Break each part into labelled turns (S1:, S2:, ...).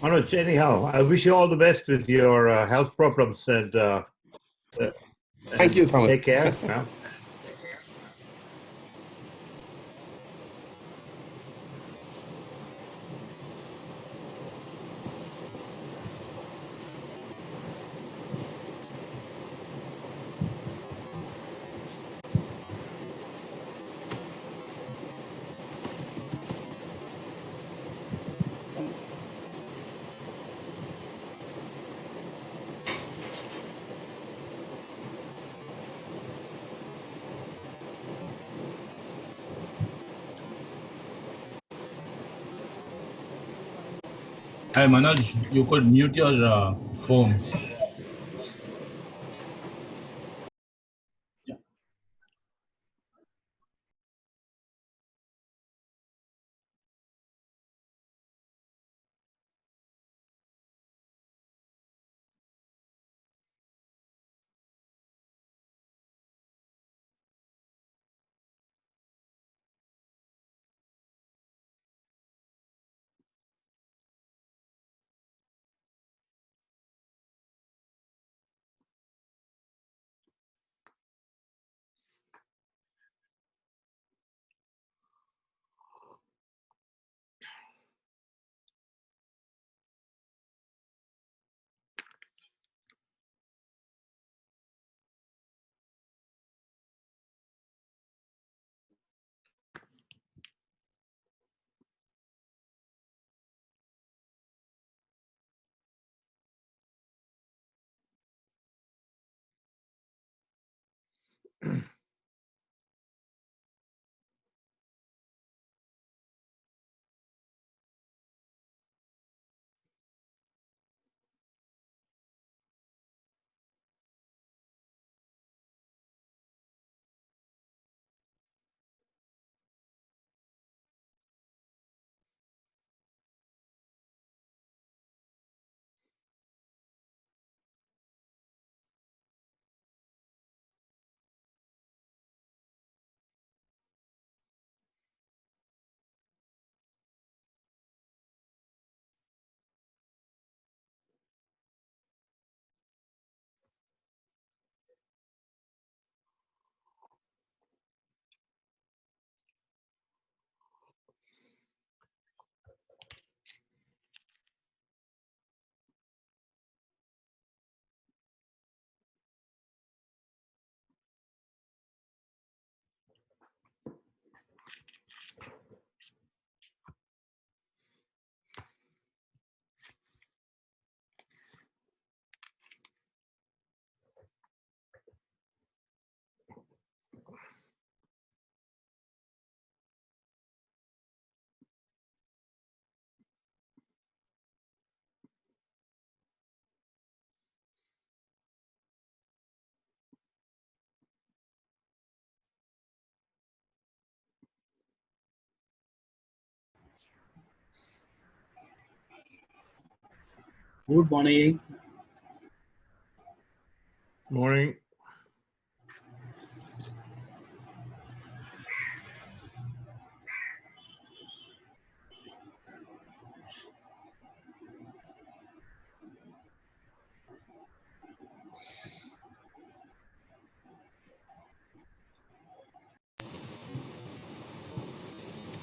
S1: Manoj, anyhow, I wish you all the best with your health problems and
S2: Thank you, Thomas.
S1: Take care. Yeah.
S3: Hi, Manoj, you could mute your phone. Yeah.
S4: Good morning.
S1: Morning.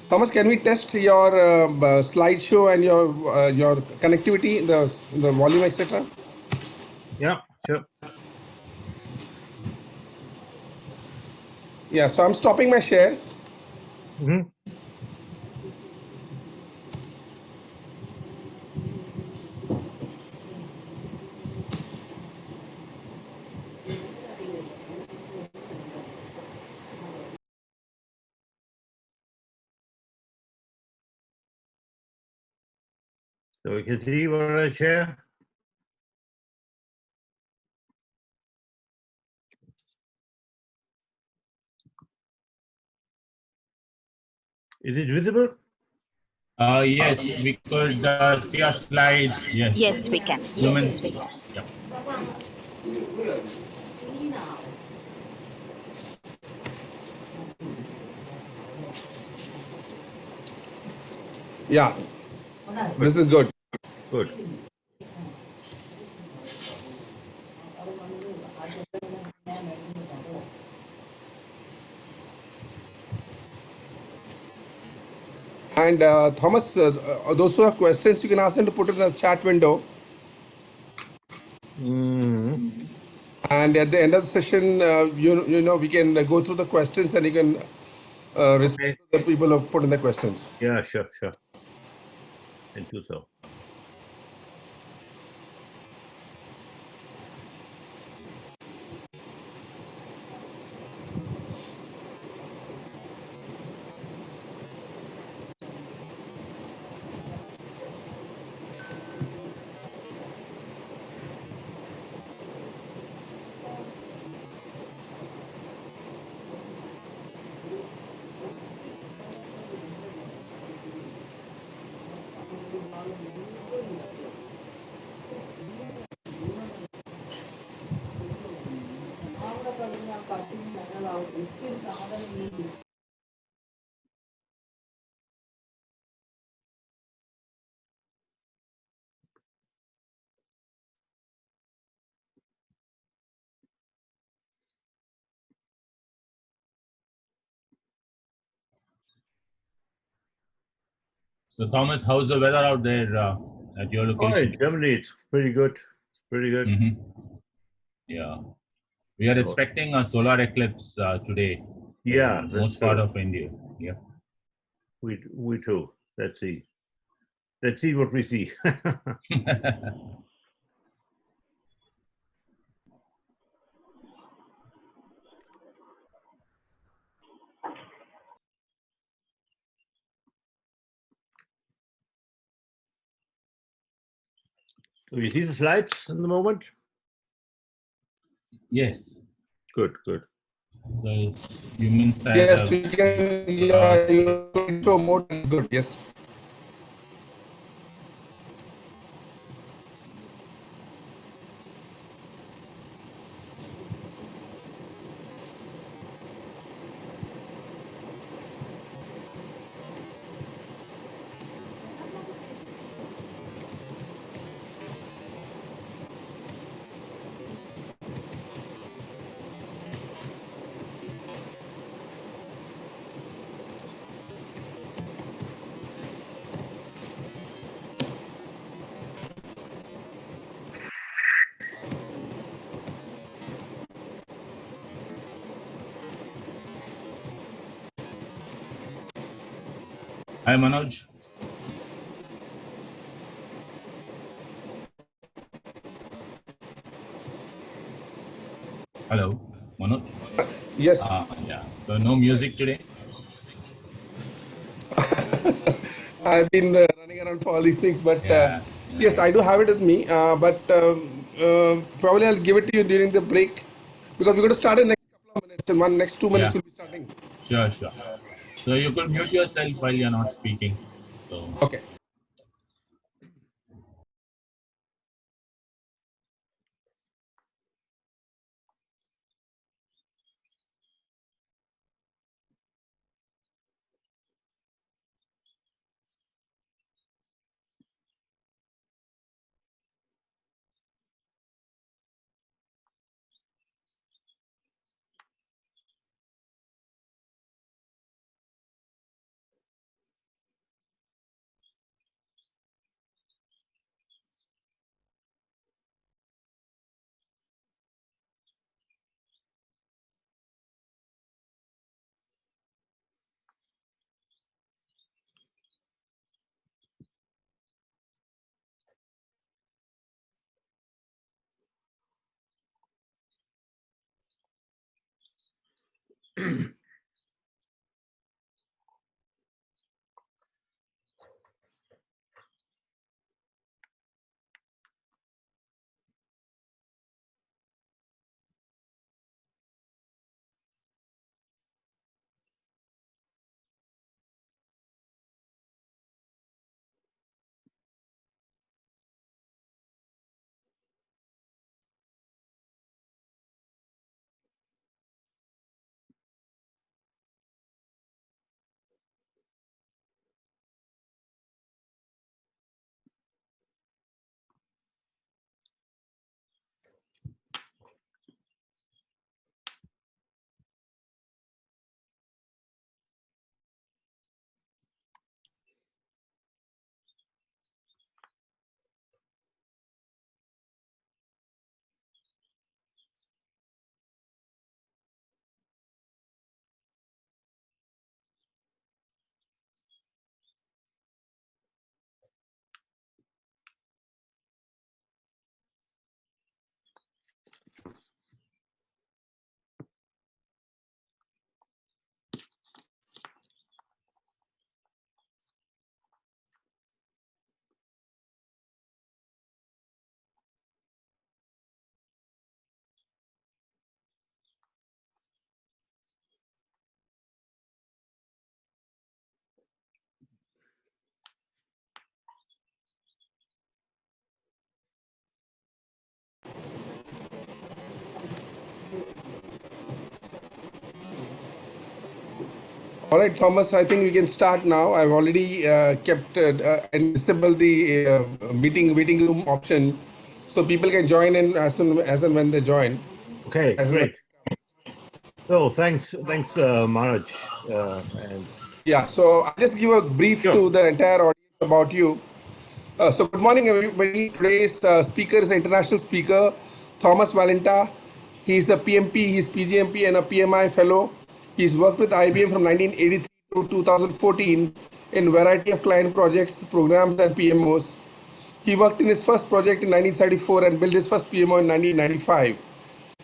S2: Thomas, can we test your slideshow and your connectivity, the volume, etc.?
S1: Yeah, sure.
S2: Yeah, so I'm stopping my share.
S1: Mm-hmm. So we can see what I share. Is it visible?
S3: Yes, we could see your slides. Yes.
S5: Yes, we can.
S3: Yes,
S5: we can.
S3: Yeah.
S2: Yeah, this is good.
S1: Good.
S2: And Thomas, those who have questions, you can ask them to put it in the chat window. And at the end of the session, you know we can go through the questions and you can respond to the people who have put in the questions.
S1: Yeah, sure. Can do so.
S3: So, Thomas, how's the weather out there at your
S1: Oh,
S3: location?
S1: in Germany, it's pretty good. Pretty good.
S3: Yeah. We are expecting a solar eclipse today.
S1: Yeah,
S3: in
S1: that's
S3: most part
S1: true.
S3: of India. Yeah.
S1: We too. Let's see. Let's see what we see. Do you see the slides in the moment?
S3: Yes.
S1: Good.
S3: So humans
S2: Yes, we can. Yeah, you intro mode is good. Yes.
S3: Hi, Manoj. Hello, Manoj.
S2: Yes.
S3: Yeah. So no music today.
S2: I've been running around for all these things, but
S3: Yeah.
S2: yes, I do have it with me. But probably I'll give it to you during the break because we're going to start in next couple of minutes. In next 2 minutes,
S3: Yeah.
S2: we'll be starting.
S3: Sure. So you could mute yourself while you're not speaking. So.
S2: Okay. All right, Thomas, I think we can start now. I've already kept and disabled the waiting room option, so people can join in as and when they join.
S1: Okay,
S2: As and when,
S1: great. So thanks, Manoj. And
S2: yeah, so I'll just give a brief
S1: sure.
S2: to the entire audience about you. So good morning, everybody. Today's speaker is an international speaker, Thomas Walenta. He's a PMP, he's PGMP and a PMI fellow. He's worked with IBM from 1983 to 2014 in variety of client projects, programs, and PMOs. He worked in his first project in 1974 and built his first PMO in 1995.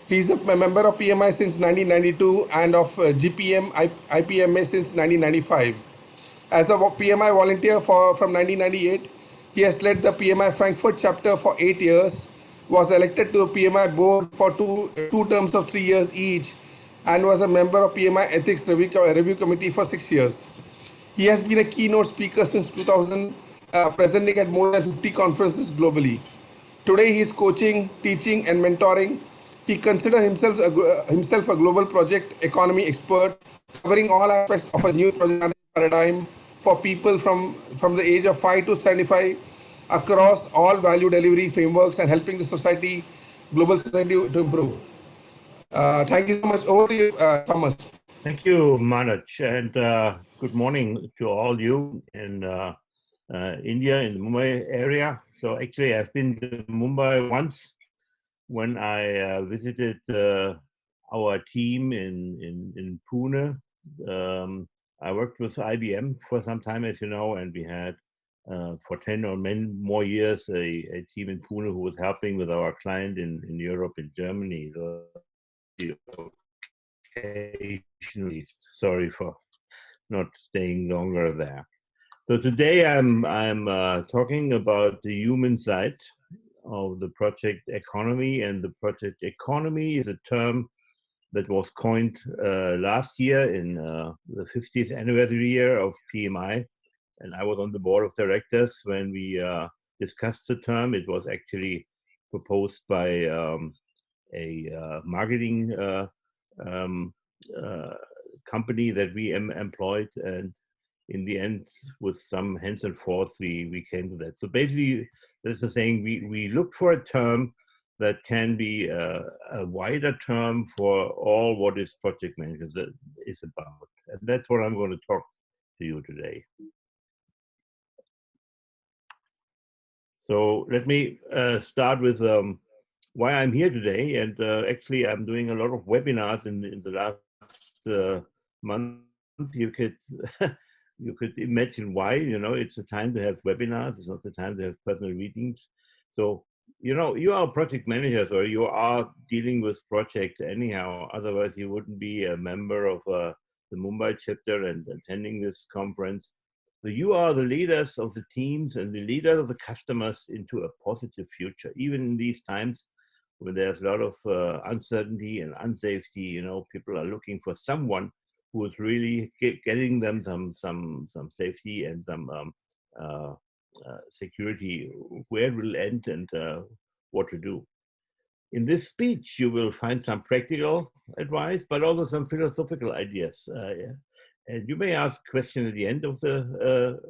S2: He's a member of PMI since 1992 and of GPM IPMA since 1995. As a PMI volunteer from 1998, he has led the PMI Frankfurt chapter for 8 years, was elected to the PMI board for two terms of 3 years each, and was a member of PMI Ethics Review Committee for 6 years. He has been a keynote speaker since 2000, presenting at more than 50 conferences globally. Today he is coaching, teaching, and mentoring. He considers himself a global project economy expert, covering all aspects of a new project management paradigm for people from the age of 5 to 75 across all value delivery frameworks and helping the society, global society to improve. Thank you so much. Over to you, Thomas.
S1: Thank you, Manoj, and good morning to all you in India, in the Mumbai area. So actually, I've been to Mumbai once when I visited our team in Pune. I worked with IBM for some time, as you know, and we had for 10 or many more years a team in Pune who was helping with our client in Europe, in Germany. Occasionally, sorry for not staying longer there. So today I'm talking about the human side of the project economy, and the project economy is a term that was coined last year in the 50th anniversary year of PMI, and I was on the board of directors when we discussed the term. It was actually proposed by a marketing um, company that we employed, and in the end, with some hands and forth, we came to that. So basically, this is saying we look for a term that can be a wider term for all what is project management is about. And that's what I'm going to talk to you today. So let me start with why I'm here today. And actually, I'm doing a lot of webinars in the last month. You could you could imagine why. You know, it's a time to have webinars. It's not the time to have personal meetings. So you know, you are project managers, or you are dealing with projects anyhow. Otherwise, you wouldn't be a member of the Mumbai chapter and attending this conference. So you are the leaders of the teams and the leaders of the customers into a positive future, even in these times when there's a lot of uncertainty and unsafety. You know, people are looking for someone who is really getting them some safety and some security, where it will end and what to do. In this speech, you will find some practical advice, but also some philosophical ideas. And you may ask questions at the end of the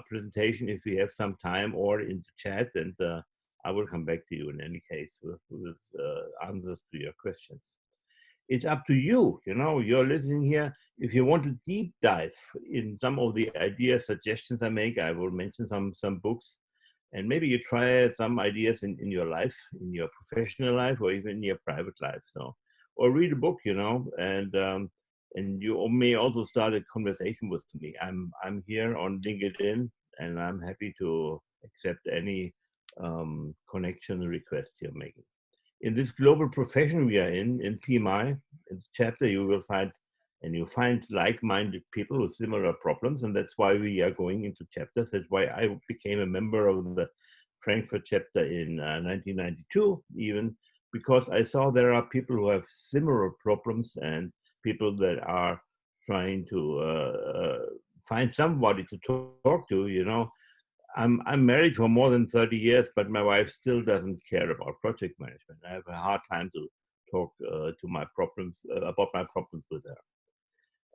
S1: presentation if we have some time, or in the chat, and I will come back to you in any case with answers to your questions. It's up to you. You know, you're listening here. If you want to deep dive in some of the ideas, suggestions I make, I will mention some books, and maybe you try some ideas in your life, in your professional life, or even in your private life. So, or read a book, you know, and you may also start a conversation with me. I'm here on LinkedIn, and I'm happy to accept any connection request you're making. In this global profession we are in PMI, in this chapter, you will find, and you find like-minded people with similar problems, and that's why we are going into chapters. That's why I became a member of the Frankfurt chapter in 1992, even because I saw there are people who have similar problems and people that are trying to find somebody to talk to, you know. I'm married for more than 30 years, but my wife still doesn't care about project management. I have a hard time to talk to my problems about my problems with her.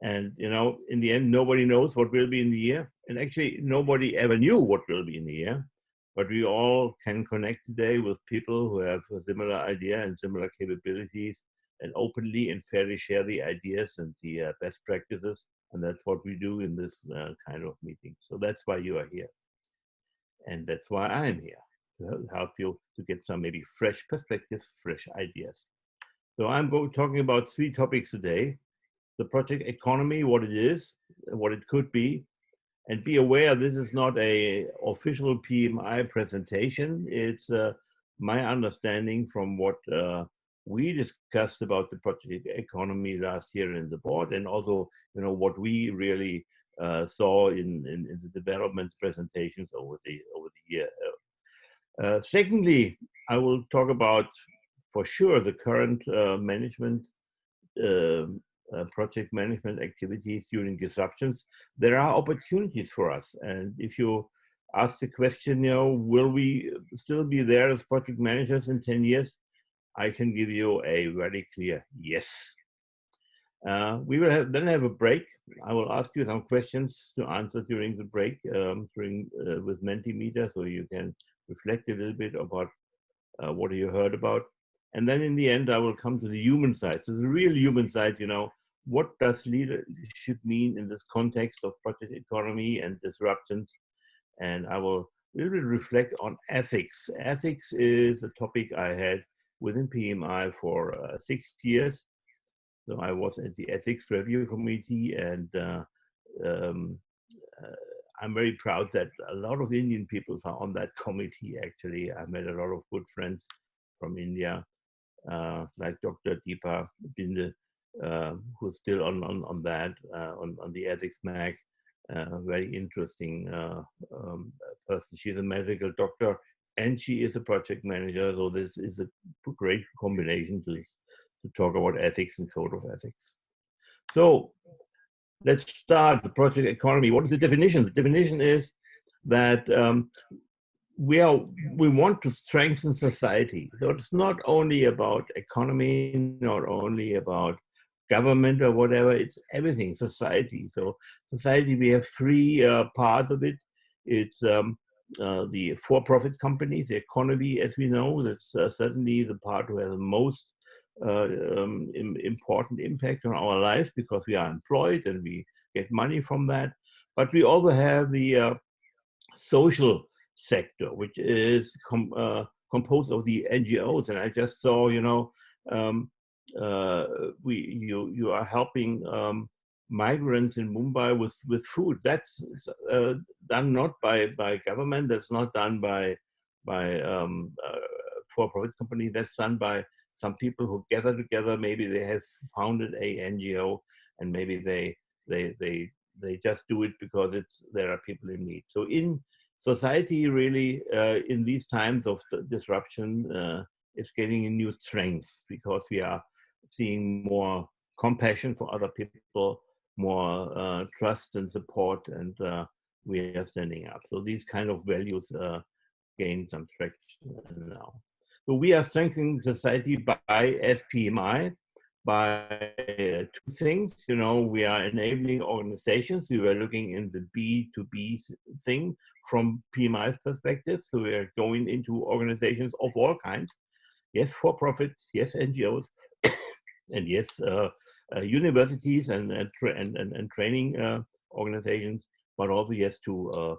S1: And in the end, nobody knows what will be in the year. And actually, nobody ever knew what will be in the year. But we all can connect today with people who have a similar idea and similar capabilities, and openly and fairly share the ideas and the best practices. And that's what we do in this kind of meeting. So that's why you are here. And that's why I'm here, to help you to get some maybe fresh perspectives, fresh ideas. So I'm talking about 3 topics today: the project economy, what it is, what it could be, and be aware this is not a official PMI presentation. It's my understanding from what we discussed about the project economy last year in the board, and also what we really saw in the development presentations over the year. Secondly, I will talk about, for sure, the current management project management activities during disruptions. There are opportunities for us, and if you ask the question, will we still be there as project managers in 10 years? I can give you a very clear yes. We will then have a break. I will ask you some questions to answer during the break, with Mentimeter, so you can reflect a little bit about what you heard about. And then in the end, I will come to the human side. So the real human side, what does leadership mean in this context of project economy and disruptions? And I will a little bit reflect on ethics. Ethics is a topic I had within PMI for 6 years. So I was at the ethics review committee, and I'm very proud that a lot of Indian people are on that committee. Actually, I met a lot of good friends from India, like Dr. Deepa Binde, who's still on that, on the ethics mag. Very interesting person. She's a medical doctor and she is a project manager. So this is a great combination to talk about ethics and code of ethics. So let's start the project economy. What is the definition? The definition is that we want to strengthen society. So it's not only about economy, not only about government or whatever, it's everything, society. So society, we have 3 parts of it. It's the for-profit companies, the economy, as we know, that's certainly the part who has the most important impact on our life, because we are employed and we get money from that. But we also have the social sector, which is composed of the NGOs. And I just saw, you are helping migrants in Mumbai with food. That's done not by government. That's not done by for-profit company. That's done by some people who gather together. Maybe they have founded a NGO, and maybe they just do it because there are people in need. So in society, really, in these times of disruption, is getting a new strength, because we are seeing more compassion for other people, more trust and support, and we are standing up. So these kind of values gain some traction now. So we are strengthening society by, as PMI, by 2 things. We are enabling organizations. We were looking in the B2B thing from PMI's perspective. So we are going into organizations of all kinds. Yes, for-profit, yes, NGOs, and yes, universities and training organizations, but also yes to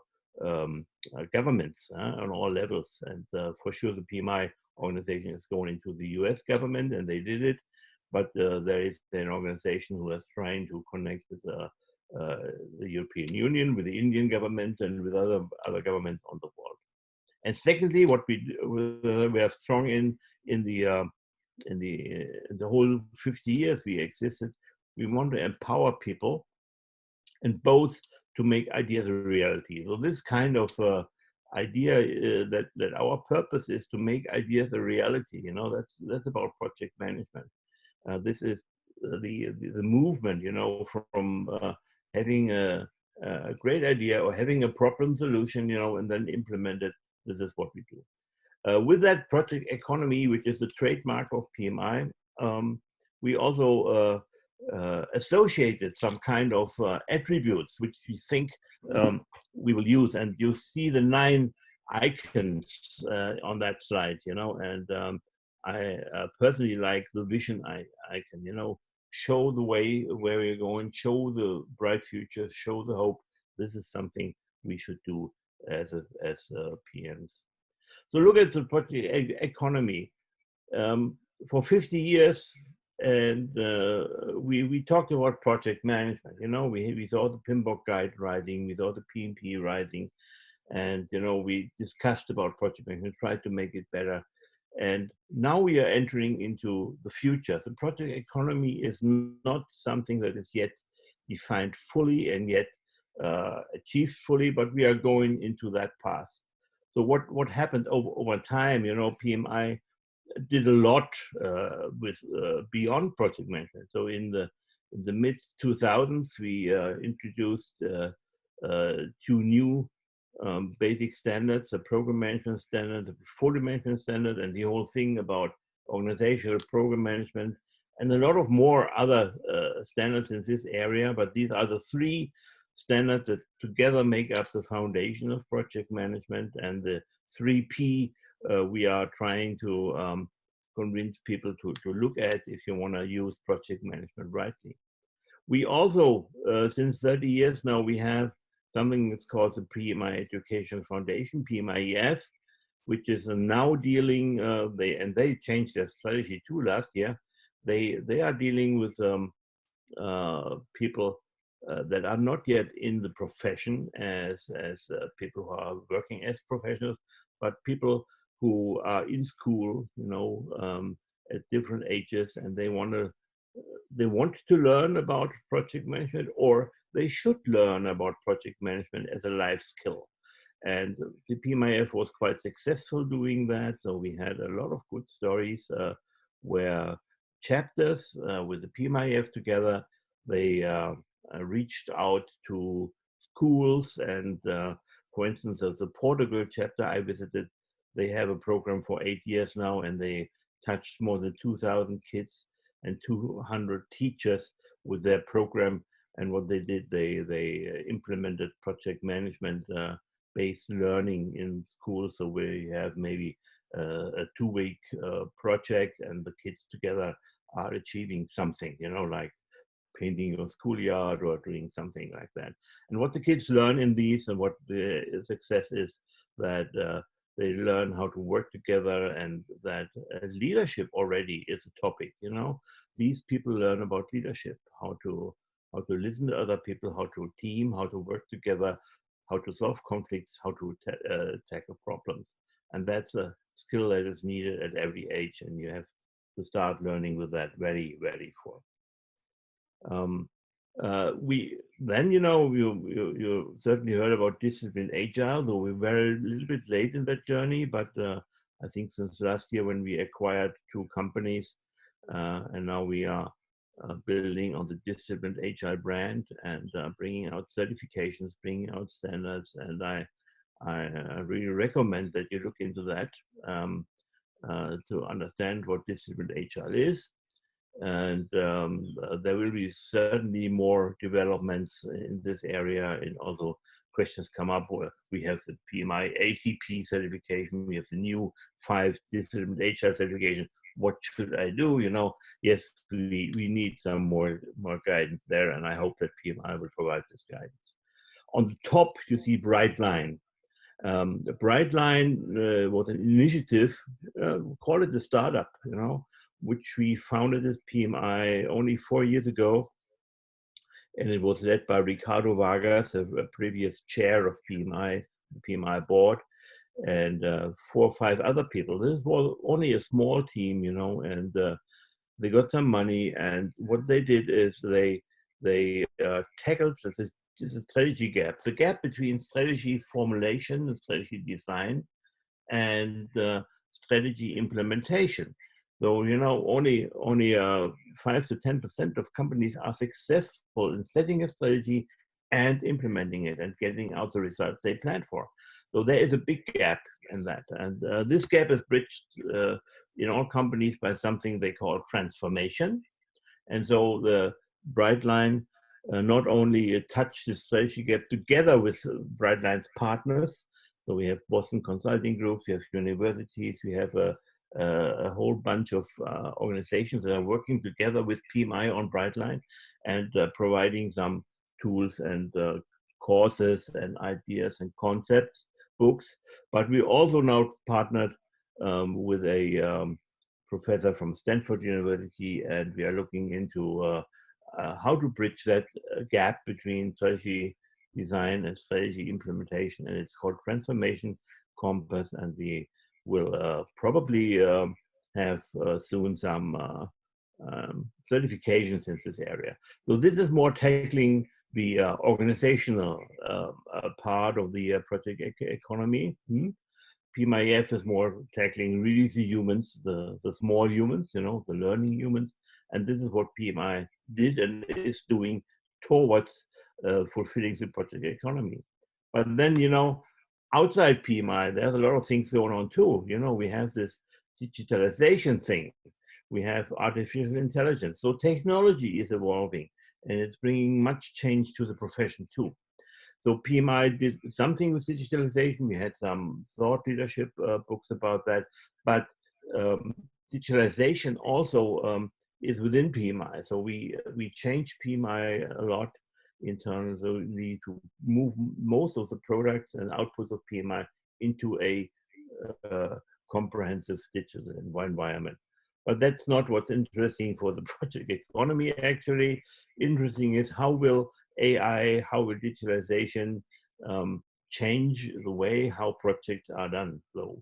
S1: governments on all levels. And for sure, the PMI organization is going into the US government, and they did it. But there is an organization who is trying to connect with the European Union, with the Indian government, and with other governments on the world. And secondly, what we are strong in the whole 50 years we existed, we want to empower people, and both to make ideas a reality. So this kind of idea that our purpose is to make ideas a reality. That's about project management. This is the movement, from having a great idea or having a problem solution, and then implement it. This is what we do. With that project economy, which is the trademark of PMI, we also associated some kind of attributes which we think we will use. And you see the 9 icons on that slide, you know, and I personally like the vision icon, you know, show the way where we're going, show the bright future, show the hope. This is something we should do as PMs. So look at the project economy. For 50 years, and we talked about project management. You know, we saw the Pmbok guide rising, we saw the PMP rising, and you know, we discussed about project management, tried to make it better. And now we are entering into the future. The project economy is not something that is yet defined fully and yet achieved fully, but we are going into that path. So what happened over time, you know, PMI did a lot with beyond project management. So in the mid 2000s, we introduced 2 new basic standards: a program management standard, a portfolio management standard, and the whole thing about organizational program management, and a lot of more other standards in this area. But these are the 3 standards that together make up the foundation of project management, and the 3P we are trying to convince people to look at if you want to use project management rightly. We also, since 30 years now, we have something that's called the PMI Education Foundation, PMIEF, which is now dealing, they changed their strategy too last year. They are dealing with people that are not yet in the profession as people who are working as professionals, but people who are in school, you know, at different ages, and they want to learn about project management, or they should learn about project management as a life skill. And the PMIF was quite successful doing that. So we had a lot of good stories where chapters with the PMIF together, they reached out to schools. And for instance, of the Portugal chapter I visited, they have a program for 8 years now, and they touched more than 2,000 kids and 200 teachers with their program. And what they did, they implemented project management based learning in school. So we have maybe a 2-week project, and the kids together are achieving something, you know, like painting your schoolyard or doing something like that. And what the kids learn in these, and what the success is, that they learn how to work together, and that leadership already is a topic, you know. These people learn about leadership, how to listen to other people, how to team, how to work together, how to solve conflicts, how to tackle problems. And that's a skill that is needed at every age, and you have to start learning with that very, very fast. You know, you certainly heard about discipline Agile, though we're a little bit late in that journey, but I think since last year when we acquired 2 companies, and now we are building on the disciplined Agile brand, and bringing out certifications, bringing out standards. And I really recommend that you look into that to understand what disciplined Agile is. And there will be certainly more developments in this area, and also questions come up where we have the PMI ACP certification, we have the new 5 disciplined Agile certification. What should I do? You know, yes, we need some more guidance there, and I hope that PMI will provide this guidance. On the top, you see Bright Line. The Bright Line was an initiative, call it a startup, you know, which we founded at PMI only 4 years ago. And it was led by Ricardo Vargas, a previous chair of PMI, the PMI board, and 4 or 5 other people. This was only a small team, you know, and they got some money. And what they did is they tackled the strategy gap, the gap between strategy formulation and strategy design and strategy implementation. So, you know, only 5 to 10% of companies are successful in setting a strategy and implementing it and getting out the results they planned for. So there is a big gap in that. And this gap is bridged in all companies by something they call transformation. And so Brightline not only touch the strategy gap together with Brightline's partners. So we have Boston consulting groups, we have universities, we have a whole bunch of organizations that are working together with PMI on Brightline and providing some tools and courses and ideas and concepts, books. But we also now partnered with a professor from Stanford University, and we are looking into how to bridge that gap between strategy design and strategy implementation, and it's called Transformation Compass, and we will probably have soon some certifications in this area. So this is more tackling the organizational part of the project economy. PMIF is more tackling really the humans, the small humans, you know, the learning humans. And this is what PMI did and is doing towards fulfilling the project economy. But then, you know, outside PMI, there's a lot of things going on too. You know, we have this digitalization thing. We have artificial intelligence. So technology is evolving and it's bringing much change to the profession too. So PMI did something with digitalization. We had some thought leadership books about that, but digitalization also is within PMI. So we changed PMI a lot in terms of the need to move most of the products and outputs of PMI into a comprehensive digital environment. But that's not what's interesting for the project economy, actually. Interesting is how will AI, how will digitalization change the way how projects are done? So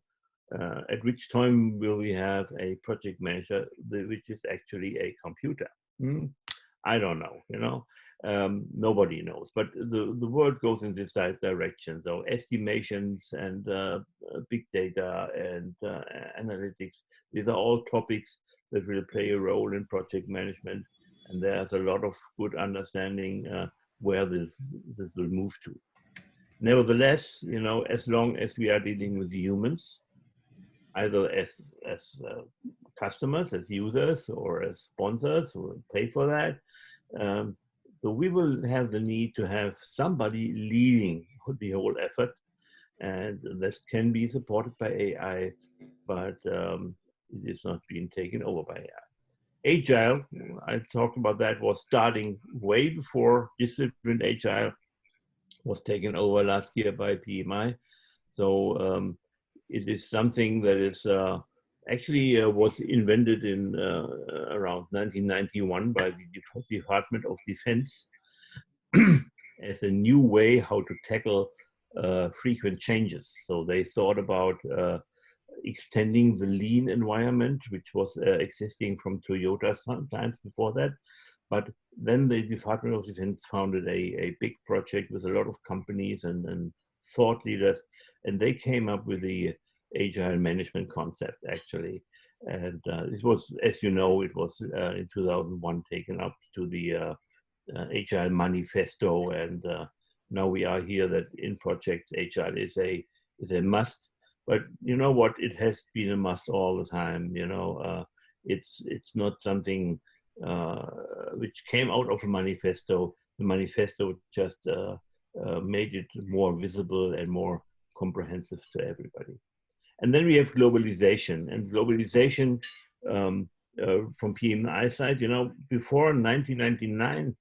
S1: at which time will we have a project manager, which is actually a computer? I don't know, you know, nobody knows, but the world goes in this direction. So estimations and big data and analytics, these are all topics that will play a role in project management. And there's a lot of good understanding where this will move to. Nevertheless, you know, as long as we are dealing with humans, either as customers, as users, or as sponsors who will pay for that, so we will have the need to have somebody leading the whole effort, and this can be supported by AI, but it is not being taken over by AI. Agile, I talked about that, was starting way before disciplined Agile was taken over last year by PMI. So it is something that is actually was invented in around 1991 by the Department of Defense as a new way how to tackle frequent changes. So they thought about extending the lean environment, which was existing from Toyota's times before that. But then the Department of Defense founded a big project with a lot of companies and thought leaders, and they came up with the Agile management concept, actually. And this was, as you know, it was in 2001 taken up to the Agile Manifesto, and now we are here that in projects Agile is a must. But you know what? It has been a must all the time. You know, it's not something which came out of a manifesto. The manifesto just made it more visible and more comprehensive to everybody. And then we have globalization, and globalization from PMI side, you know, before 1999,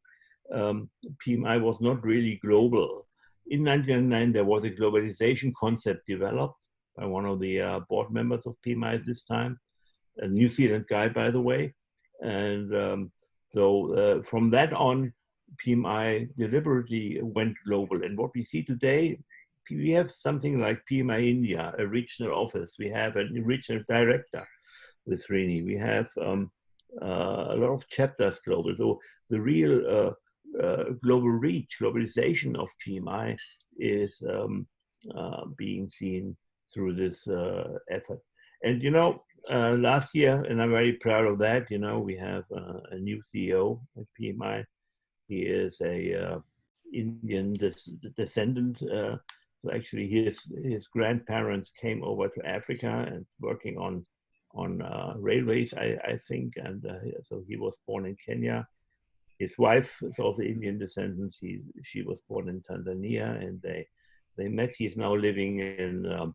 S1: PMI was not really global. In 1999, there was a globalization concept developed by one of the board members of PMI at this time, a New Zealand guy, by the way. And so from that on, PMI deliberately went global. And what we see today, we have something like PMI India, a regional office. We have a regional director with Srini. We have a lot of chapters global. So the real global reach, globalization of PMI is being seen through this effort. And you know, last year, and I'm very proud of that, you know, we have a new CEO at PMI. He is a Indian descendant. So actually his grandparents came over to Africa and working on railways, I think. And so he was born in Kenya. His wife is also Indian descent. She was born in Tanzania, and they met. He's now living in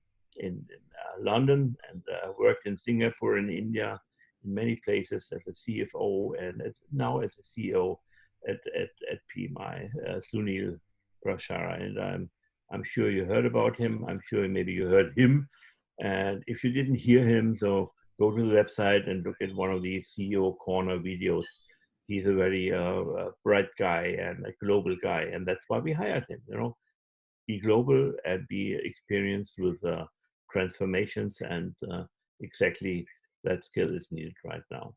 S1: London, and worked in Singapore and India, in many places as a CFO, and now as a CEO at PMI, Sunil Prashara. And I'm sure you heard about him. I'm sure maybe you heard him. And if you didn't hear him, so go to the website and look at one of these CEO Corner videos. He's a very bright guy and a global guy, and that's why we hired him. You know, be global and be experienced with transformations, and exactly that skill is needed right now.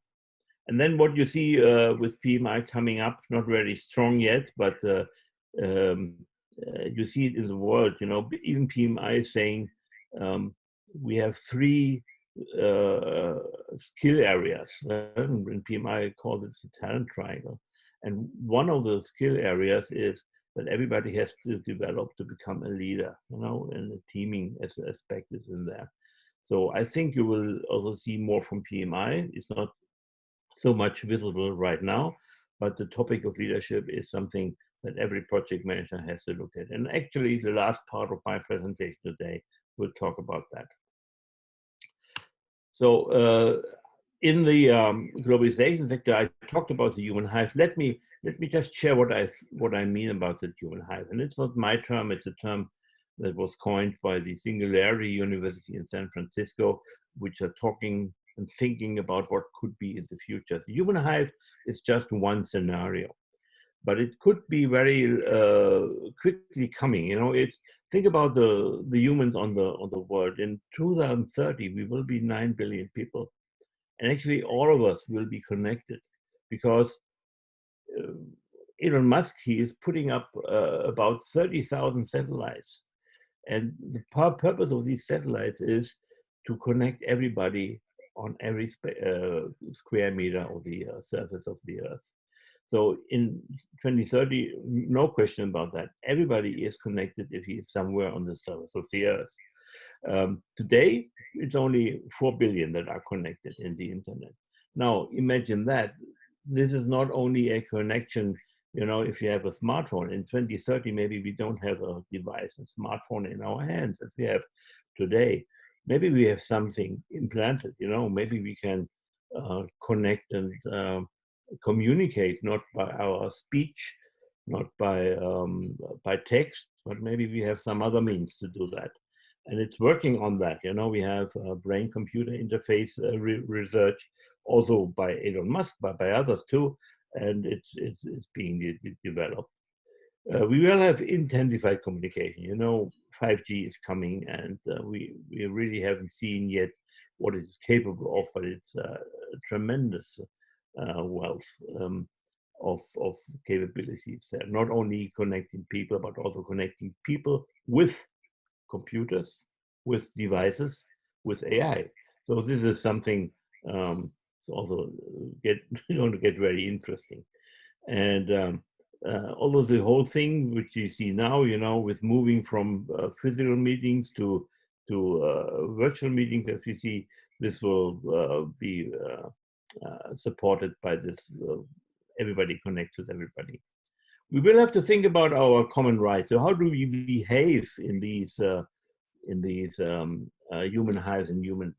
S1: And then what you see with PMI coming up, not very strong yet, but you see it in the world. You know, even PMI is saying we have 3 skill areas. And PMI called it the talent triangle. And one of the skill areas is that everybody has to develop to become a leader, you know, and the teaming aspect is in there. So I think you will also see more from PMI. It's not so much visible right now, but the topic of leadership is something that every project manager has to look at. And actually, the last part of my presentation today will talk about that. So in the globalization sector, I talked about the human hive. Let me just share what I mean about the human hive. And it's not my term; it's a term that was coined by the Singularity University in San Francisco, which are talking and thinking about what could be in the future. The human hive is just one scenario, but it could be very quickly coming. You know, think about the humans on the world. In 2030, we will be 9 billion people, and actually all of us will be connected, because Elon Musk, he is putting up about 30,000 satellites, and the purpose of these satellites is to connect everybody on every square meter of the surface of the Earth. So in 2030, no question about that. Everybody is connected if he is somewhere on the surface of the Earth. Today, it's only 4 billion that are connected in the internet. Now, imagine that. This is not only a connection, you know, if you have a smartphone. In 2030, maybe we don't have a device, a smartphone in our hands as we have today. Maybe we have something implanted, you know, maybe we can connect and communicate, not by our speech, not by text, but maybe we have some other means to do that. And it's working on that. You know, we have brain-computer interface research, also by Elon Musk, but by others too, and it's being developed. We will have intensified communication. You know, 5G is coming, and we really haven't seen yet what it's capable of, but it's a tremendous wealth of capabilities. Not only connecting people, but also connecting people with computers, with devices, with AI. So this is something it's also going to get very interesting. And although the whole thing which you see now, you know, with moving from physical meetings to virtual meetings, as we see, this will be supported by this. Everybody connects with everybody. We will have to think about our common rights. So how do we behave in these human hives and human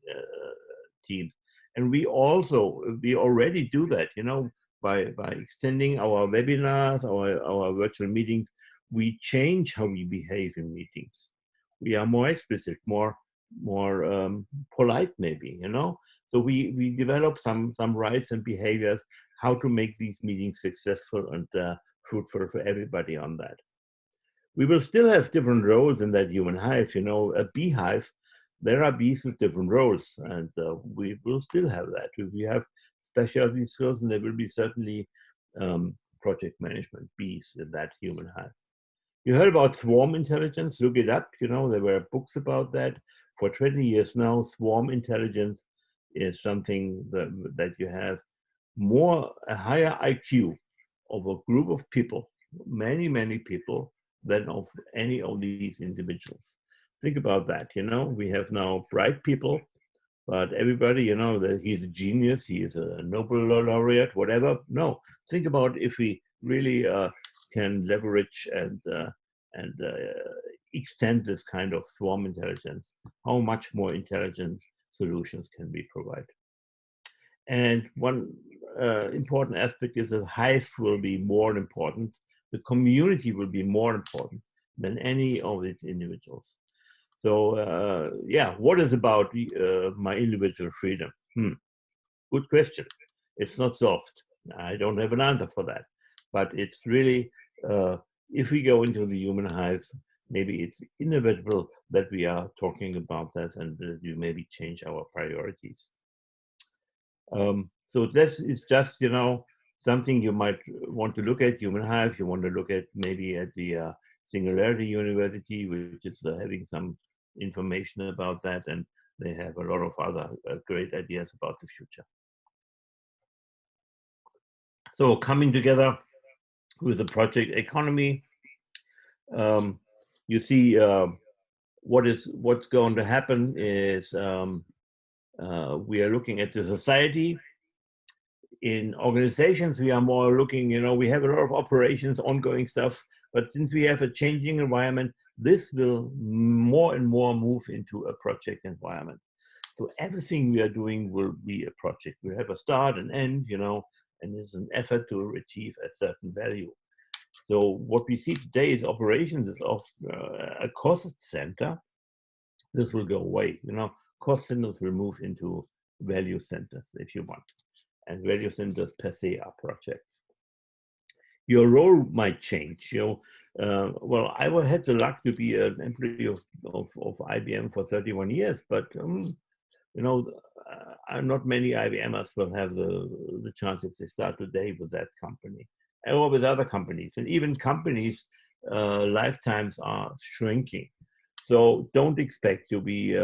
S1: teams? And we already do that, you know, by extending our webinars, our virtual meetings. We change how we behave in meetings. We are more explicit, more polite, maybe, you know. So we develop some rights and behaviors, how to make these meetings successful and fruitful for everybody on that. We will still have different roles in that human hive. You know, a beehive, there are bees with different roles, and we will still have that. We have specialty skills, and there will be certainly project management bees in that human hive. You heard about swarm intelligence, look it up. You know, there were books about that. For 20 years now, swarm intelligence is something that you have a higher IQ of a group of people, many people, than of any of these individuals. Think about that. You know, we have now bright people, But everybody, you know, that he's a genius, he is a Nobel laureate, whatever. No, think about if we really can leverage and extend this kind of swarm intelligence, how much more intelligent solutions can we provide. And one important aspect is that hive will be more important. The community will be more important than any of the individuals. So yeah, what is about my individual freedom? Good question. It's not soft. I don't have an answer for that. But it's really, if we go into the human hive, maybe it's inevitable that we are talking about that and we maybe change our priorities. So this is just, you know, something you might want to look at, human hive. You want to look at maybe at the Singularity University, which is having some information about that, and they have a lot of other great ideas about the future. So coming together with the project economy, you see what's going to happen is we are looking at the society. In organizations, we are more looking, you know, we have a lot of operations, ongoing stuff, but since we have a changing environment, this will more and more move into a project environment. So everything we are doing will be a project. We have a start and end, you know, and it's an effort to achieve a certain value. So what we see today is operations is of a cost center. This will go away, you know, cost centers will move into value centers if you want. And value centers per se are projects. Your role might change. You know, well, I had the luck to be an employee of IBM for 31 years, but you know, not many IBMers will have the chance if they start today with that company or with other companies. And even companies' lifetimes are shrinking. So don't expect to be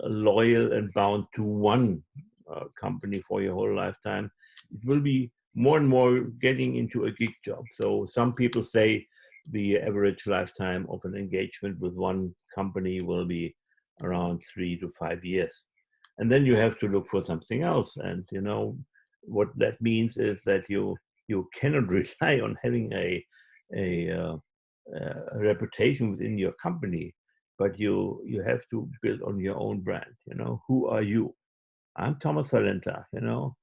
S1: loyal and bound to one company for your whole lifetime. It will be more and more getting into a gig job. So some people say the average lifetime of an engagement with one company will be around 3 to 5 years. And then you have to look for something else. And you know what that means is that you cannot rely on having a reputation within your company, but you have to build on your own brand. You know, who are you? I'm Thomas Walenta, you know,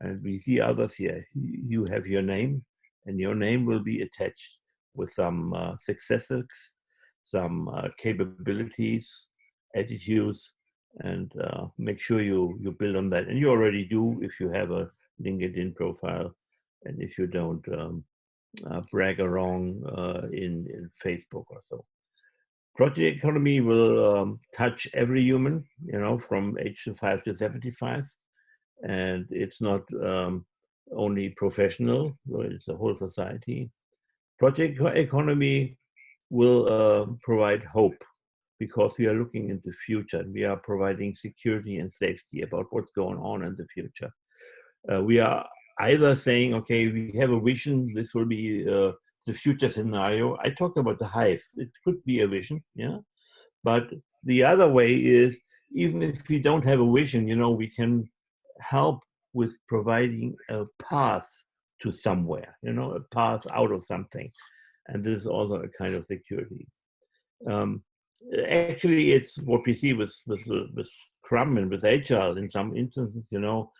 S1: and we see others here. You have your name, and your name will be attached with some successes, some capabilities, attitudes, and make sure you build on that. And you already do if you have a LinkedIn profile, and if you don't brag around in Facebook or so. Project economy will touch every human, you know, from age 5 to 75. And it's not only professional, it's a whole society. Project economy will provide hope because we are looking into the future. We are providing security and safety about what's going on in the future. We are either saying, okay, we have a vision, this will be the future scenario. I talked about the hive. It could be a vision, yeah. But the other way is, even if we don't have a vision, you know, we can help with providing a path to somewhere, you know, a path out of something. And this is also a kind of security. Actually, it's what we see with Scrum and with Agile in some instances, you know,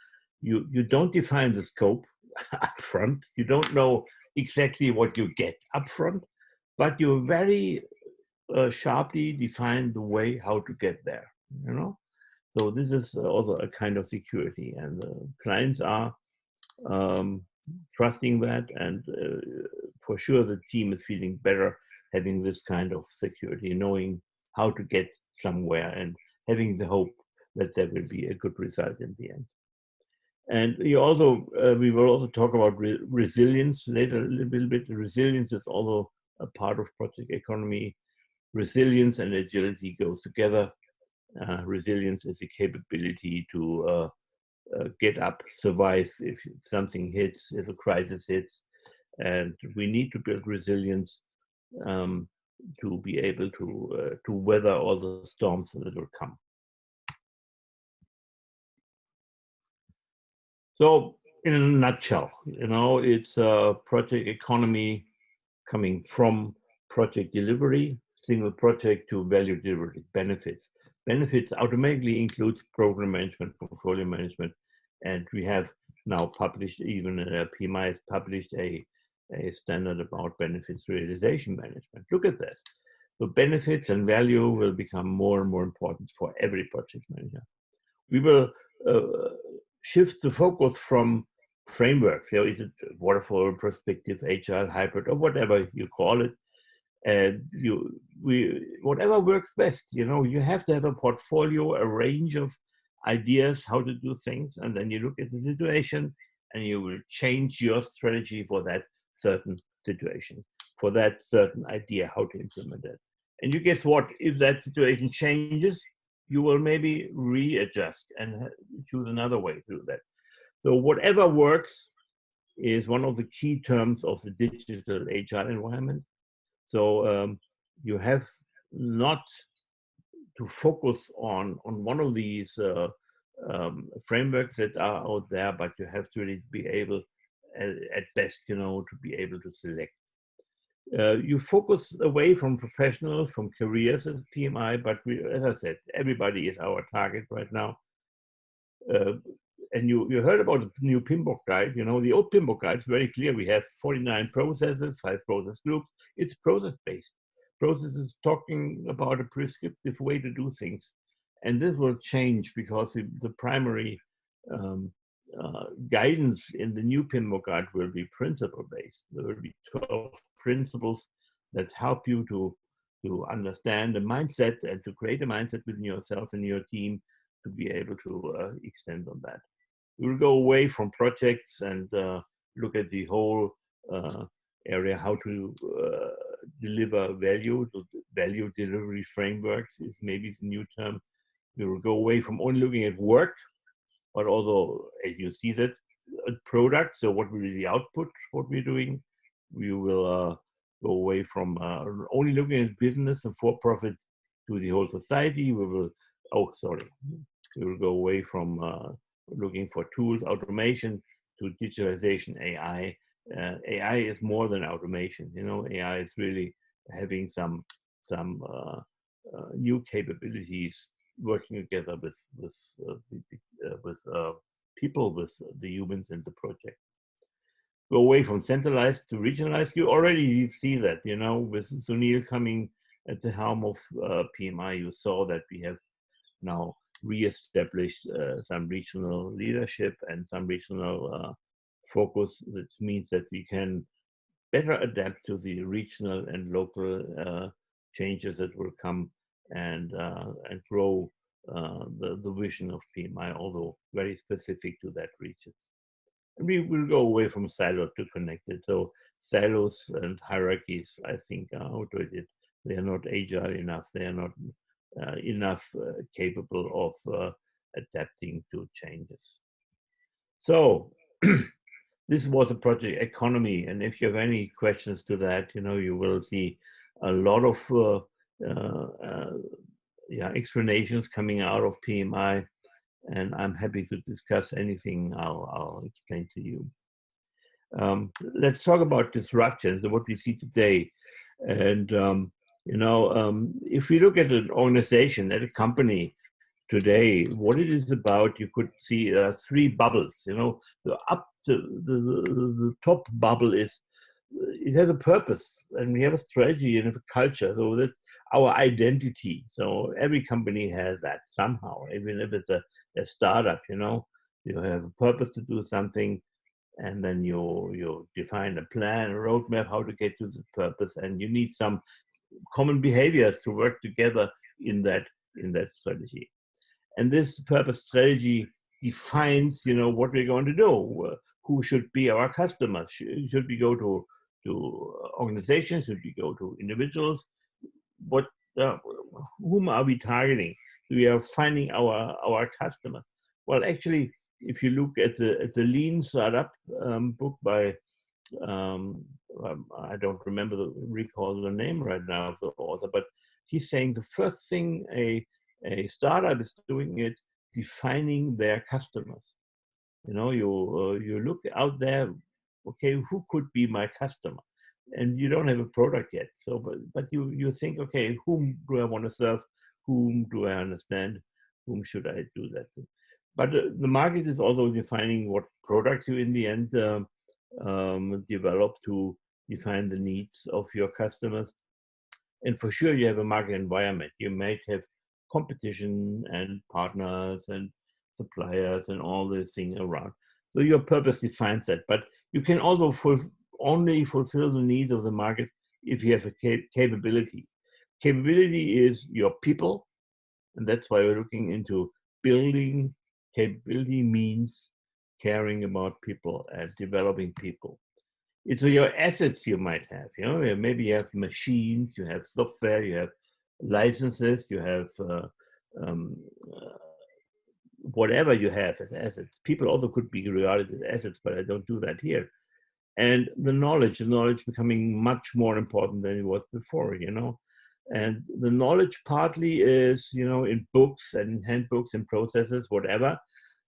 S1: you don't define the scope up front. You don't know exactly what you get up front, but you very sharply define the way how to get there, you know. So this is also a kind of security, and clients are trusting that, and for sure the team is feeling better having this kind of security, knowing how to get somewhere and having the hope that there will be a good result in the end. And you also, we will also talk about resilience later a little bit. Resilience is also a part of project economy. Resilience and agility goes together. Resilience is a capability to get up, survive if something hits, if a crisis hits. And we need to build resilience to be able to weather all the storms that will come. So in a nutshell, it's a project economy coming from project delivery, single project to value delivery, benefits. Benefits automatically includes program management, portfolio management, and we have now published, even PMI has published a standard about benefits realization management. Look at this. So benefits and value will become more and more important for every project manager. We will shift the focus from framework. Is it waterfall, perspective, agile, hybrid, or whatever you call it? And whatever works best. You have to have a portfolio, a range of ideas how to do things, and then you look at the situation, and you will change your strategy for that certain situation, for that certain idea how to implement it. And you guess what? If that situation changes, you will maybe readjust and choose another way to do that. So whatever works is one of the key terms of the digital agile environment. So you have not to focus on one of these frameworks that are out there, but you have to really be able, at best, to be able to select. You focus away from professionals, from careers at PMI, but as I said, everybody is our target right now. And you heard about the new Pmbok guide. The old Pmbok guide is very clear. We have 49 processes, 5 process groups. It's process-based. Processes talking about a prescriptive way to do things. And this will change because the primary guidance in the new Pmbok guide will be principle-based. There will be 12 principles that help you to understand the mindset and to create a mindset within yourself and your team to be able to extend on that. We will go away from projects and look at the whole area, how to deliver value. The value delivery frameworks is maybe the new term. We will go away from only looking at work, but also, as you see that, product. So what will be the output, what we're doing? We will go away from only looking at business and for-profit to the whole society. We will go away from looking for tools, automation, to digitalization, AI. AI is more than automation. AI is really having some new capabilities, working together with people, with the humans in the project. Go away from centralized to regionalized. You already see that, with Sunil coming at the helm of PMI, you saw that we have now re-established some regional leadership and some regional focus. That means that we can better adapt to the regional and local changes that will come and grow the vision of PMI, although very specific to that region. And we will go away from silo to connected. So silos and hierarchies, I think, are outdated. They are not agile enough. They are not enough capable of adapting to changes. So this was a project economy, and if you have any questions to that, you will see a lot of explanations coming out of PMI, and I'm happy to discuss anything I'll explain to you. Let's talk about disruptions and what we see today. And if we look at an organization, at a company today, what it is about, you could see 3 bubbles. The top bubble is, it has a purpose, and we have a strategy and a culture, so that's our identity. So every company has that somehow, even if it's a startup. You have a purpose to do something, and then you define a plan, a roadmap, how to get to the purpose, and you need some common behaviors to work together in that strategy. And this purpose strategy defines, what we're going to do. Who should be our customers? Should we go to organizations? Should we go to individuals? Whom are we targeting? We are finding our customer. Well, actually, if you look at the Lean Startup book by I don't recall the name right now of the author, but he's saying the first thing a startup is doing is defining their customers. You know, you look out there, okay, who could be my customer? And you don't have a product yet. So, but you think, okay, whom do I want to serve? Whom do I understand? Whom should I do that to? But the market is also defining what products you in the end develop to define the needs of your customers. And for sure, you have a market environment. You might have competition and partners and suppliers and all this thing around. So your purpose defines that. But you can also only fulfill the needs of the market if you have a capability. Capability is your people, and that's why we're looking into building. Capability means caring about people and developing people. It's your assets you might have, you know, maybe you have machines, you have software, you have licenses, you have um, uh, whatever you have as assets. People also could be regarded as assets, but I don't do that here. And the knowledge becoming much more important than it was before, you know. And the knowledge partly is, you know, in books and handbooks and processes, whatever.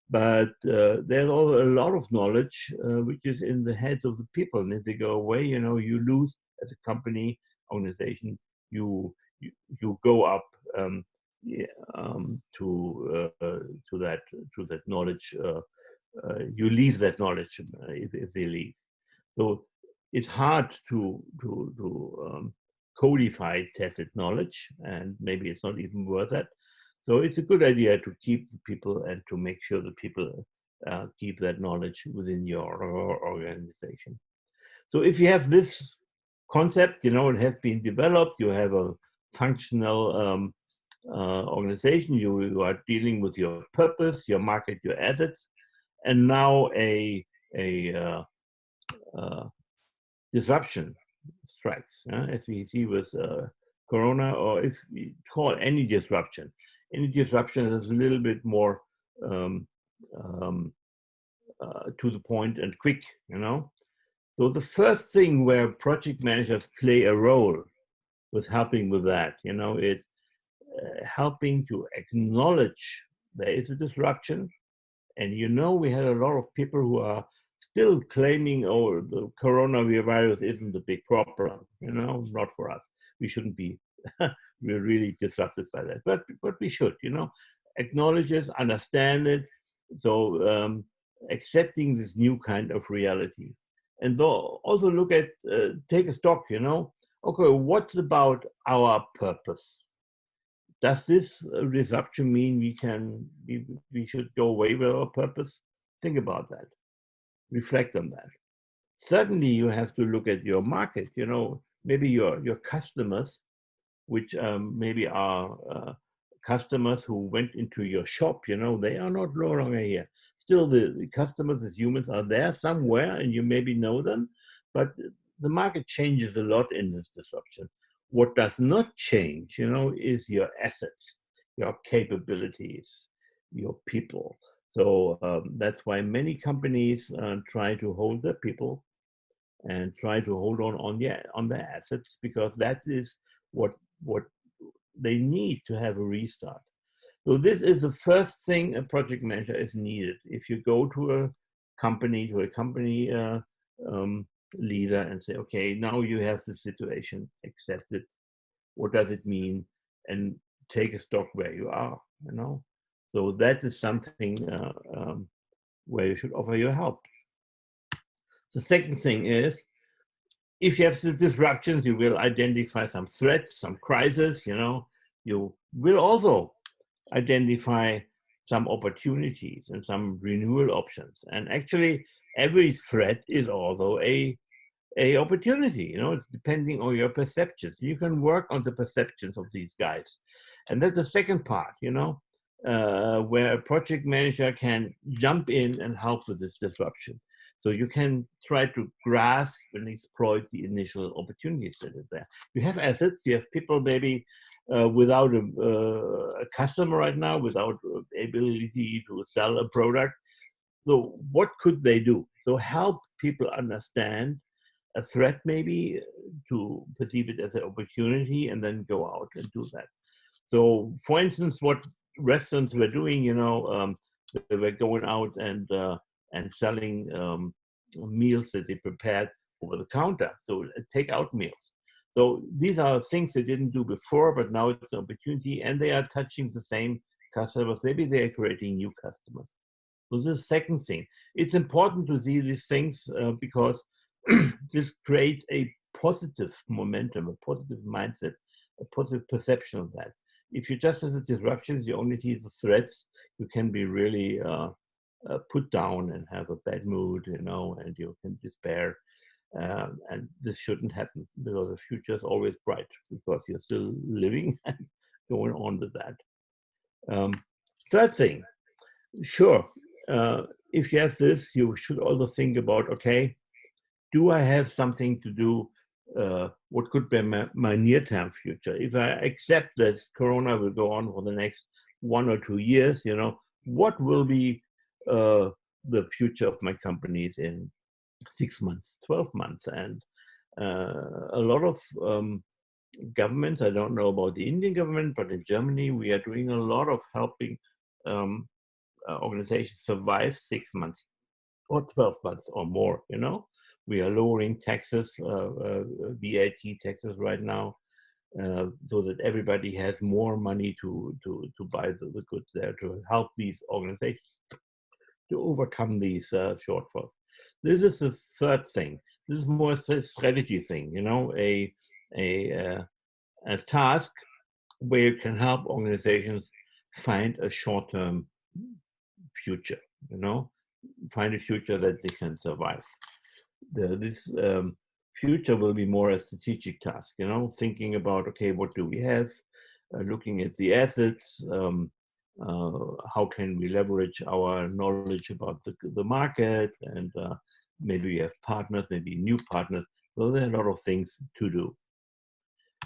S1: But there's also a lot of knowledge which is in the heads of the people. And if they go away, you know, you lose as a company, organization, you go up yeah, to that knowledge. You leave that knowledge if they leave. So it's hard to codify tacit knowledge, and maybe it's not even worth it. So it's a good idea to keep people and to make sure that people keep that knowledge within your organization. So if you have this concept, you know, it has been developed, you have a functional organization, you are dealing with your purpose, your market, your assets, and now a uh, disruption strikes, as we see with Corona, or if we call any disruption is a little bit more um, um, to the point and quick, you know. So the first thing where project managers play a role with helping with that, you know, it's helping to acknowledge there is a disruption. And you know, we had a lot of people who are still claiming, oh, the coronavirus isn't a big problem, you know, not for us. We shouldn't be we're really disrupted by that. But we should, you know, acknowledge it, understand it. So accepting this new kind of reality. And so also look at, take a stock, you know, okay, what's about our purpose? Does this disruption mean we should go away with our purpose? Think about that. Reflect on that. Certainly, you have to look at your market. You know, maybe your customers, which maybe are customers who went into your shop. You know, they are not no longer here. Still, the customers as humans are there somewhere, and you maybe know them, but the market changes a lot in this disruption. What does not change, you know, is your assets, your capabilities, your people. So that's why many companies try to hold their people and try to hold on their assets, because that is what they need to have a restart. So this is the first thing a project manager is needed. If you go to a company leader and say, okay, now you have the situation, accept it. What does it mean? And take a stock where you are, you know? So that is something where you should offer your help. The second thing is, if you have the disruptions, you will identify some threats, some crises, you know, you will also identify some opportunities and some renewal options. And actually, every threat is also a opportunity, you know, it's depending on your perceptions. You can work on the perceptions of these guys. And that's the second part, you know, where a project manager can jump in and help with this disruption. So you can try to grasp and exploit the initial opportunities that are there. You have assets, you have people maybe without a customer right now, without ability to sell a product. So what could they do? So help people understand a threat, maybe to perceive it as an opportunity, and then go out and do that. So for instance, what restaurants were doing, you know, they were going out and and selling meals that they prepared over the counter. So take out meals. So these are things they didn't do before, but now it's an opportunity, and they are touching the same customers. Maybe they are creating new customers. So this is the second thing. It's important to see these things because this creates a positive momentum, a positive mindset, a positive perception of that. If you just have the disruptions, you only see the threats, you can be really put down and have a bad mood, you know, and you can despair. And this shouldn't happen because the future is always bright because you're still living and going on with that. Third thing, sure, if you have this, you should also think about, okay, do I have something to do? What could be my near-term future? If I accept that Corona will go on for the next 1 or 2 years, you know, what will be the future of my companies in 6 months, 12 months? And a lot of governments, I don't know about the Indian government, but in Germany, we are doing a lot of helping organizations survive 6 months or 12 months or more, you know. We are lowering taxes, VAT taxes right now, so that everybody has more money to buy the goods there, to help these organizations to overcome these shortfalls. This is the third thing. This is more a strategy thing, you know, a task where you can help organizations find a short-term future, you know, find a future that they can survive. This future will be more a strategic task, you know, thinking about, okay, what do we have? Looking at the assets, how can we leverage our knowledge about the market, and maybe we have partners, maybe new partners. So there are a lot of things to do.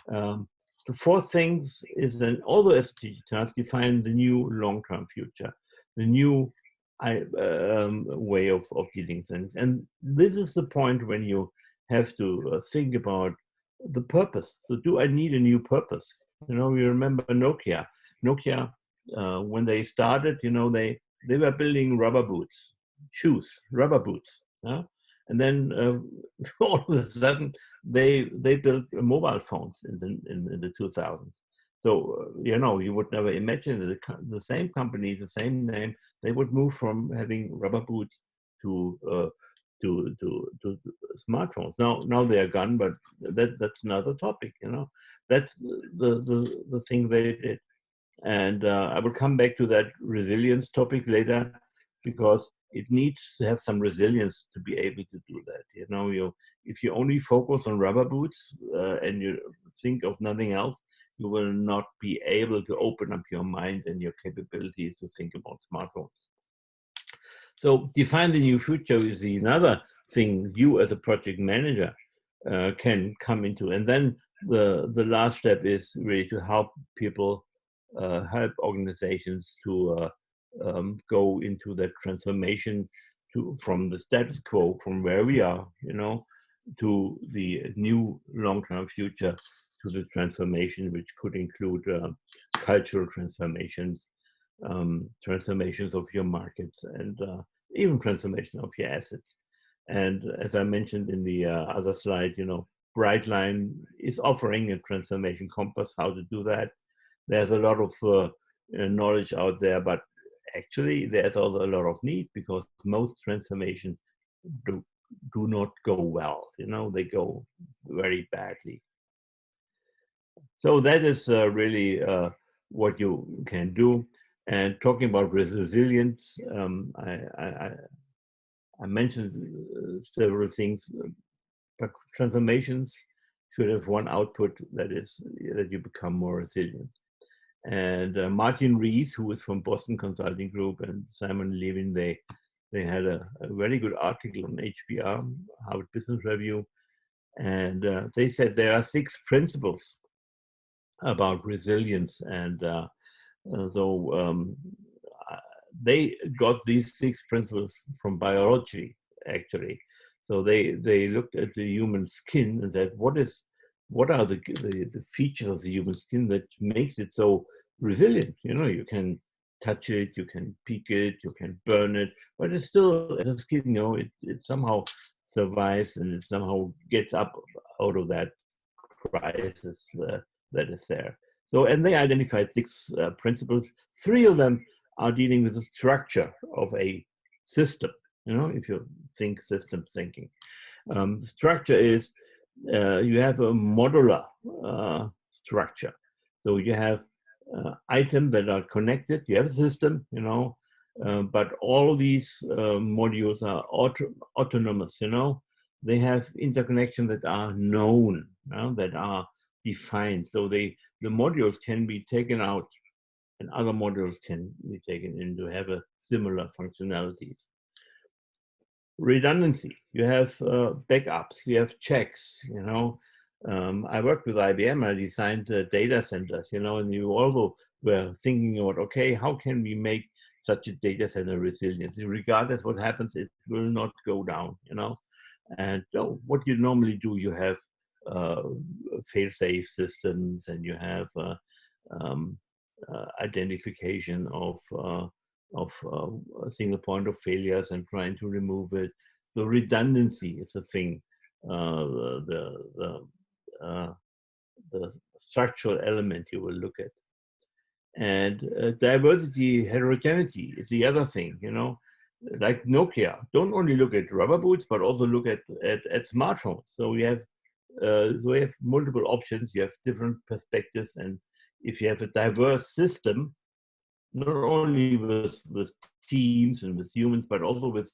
S1: The fourth thing is then also a strategic task, define the new long-term future, the new way of dealing things. And this is the point when you have to think about the purpose. So do I need a new purpose? You know, you remember Nokia. Nokia, when they started, you know, they were building rubber boots, shoes, rubber boots. Yeah? And then all of a sudden, they built mobile phones in the 2000s. So, you know, you would never imagine that the same company, the same name, they would move from having rubber boots to smartphones. Now they are gone, but that's another topic, you know. That's the thing they did. And I will come back to that resilience topic later, because it needs to have some resilience to be able to do that. You know, if you only focus on rubber boots and you think of nothing else, you will not be able to open up your mind and your capabilities to think about smartphones. So define the new future is another thing you as a project manager can come into. And then the last step is really to help people, help organizations to go into that transformation from the status quo, from where we are, you know, to the new long-term future, to the transformation, which could include cultural transformations, transformations of your markets, and even transformation of your assets. And as I mentioned in the other slide, you know, Brightline is offering a transformation compass, how to do that. There's a lot of knowledge out there, but actually there's also a lot of need, because most transformations do not go well. You know, they go very badly. So that is really what you can do. And talking about resilience, I mentioned several things, but transformations should have one output, that is that you become more resilient. And Martin Rees, who is from Boston Consulting Group, and Simon Levin, they had a very good article on HBR, Harvard Business Review, and they said there are 6 principles about resilience, and so they got these 6 principles from biology, actually. So they looked at the human skin and said, what are the features of the human skin that makes it so resilient? You know, you can touch it, you can peek it, you can burn it, but it's still as a skin, you know, it somehow survives and it somehow gets up out of that crisis that is there. So, and they identified 6 principles. 3 of them are dealing with the structure of a system. You know, if you think system thinking, the structure is you have a modular structure. So you have items that are connected. You have a system, you know, but all of these modules are autonomous, you know. They have interconnections that are known, that are defined. So the modules can be taken out and other modules can be taken in to have a similar functionalities. Redundancy, you have backups, you have checks, you know. I worked with IBM, I designed data centers, you know, and you also were thinking about, okay, how can we make such a data center resilient? Regardless what happens, it will not go down, you know. And what you normally do, you have fail-safe systems, and you have um, identification of a single point of failures and trying to remove it. So redundancy is a thing. The structural element you will look at. And diversity, heterogeneity is the other thing, you know. Like Nokia, don't only look at rubber boots, but also look at smartphones. So we have multiple options, you have different perspectives, and if you have a diverse system, not only with teams and with humans, but also with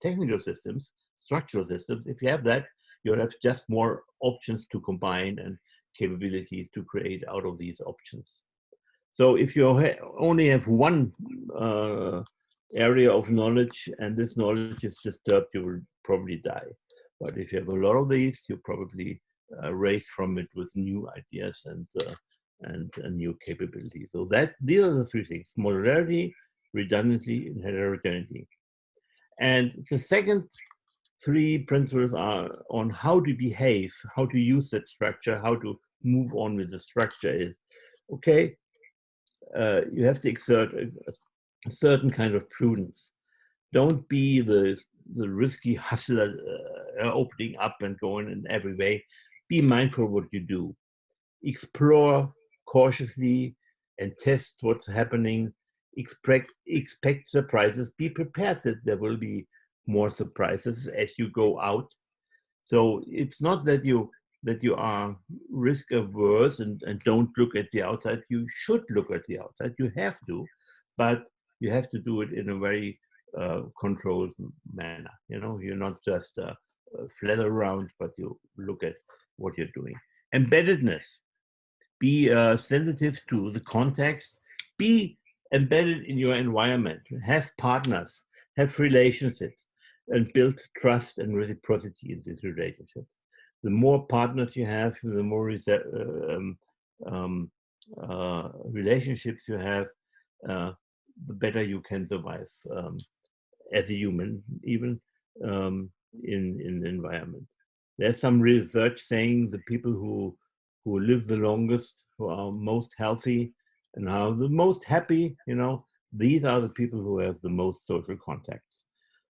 S1: technical systems, structural systems, if you have that, you'll have just more options to combine and capabilities to create out of these options. So if you only have one area of knowledge and this knowledge is disturbed, you will probably die. But if you have a lot of these, you probably raise from it with new ideas and a new capability. So these are the 3 things: modularity, redundancy, and heterogeneity. And the second 3 principles are on how to behave, how to use that structure, how to move on with the structure is, okay, you have to exert a certain kind of prudence. Don't be the risky hustler opening up and going in every way. Be mindful of what you do. Explore cautiously and test what's happening. Expect surprises. Be prepared that there will be more surprises as you go out. So it's not that you are risk averse and don't look at the outside. You should look at the outside. You have to, but you have to do it in a very controlled manner. You know, you're not just flather around, but you look at what you're doing. Embeddedness. Be sensitive to the context. Be embedded in your environment. Have partners. Have relationships, and build trust and reciprocity in these relationships. The more partners you have, the more relationships you have, the better you can survive as a human, even in the environment. There's some research saying the people who live the longest, who are most healthy, and are the most happy, you know, these are the people who have the most social contacts.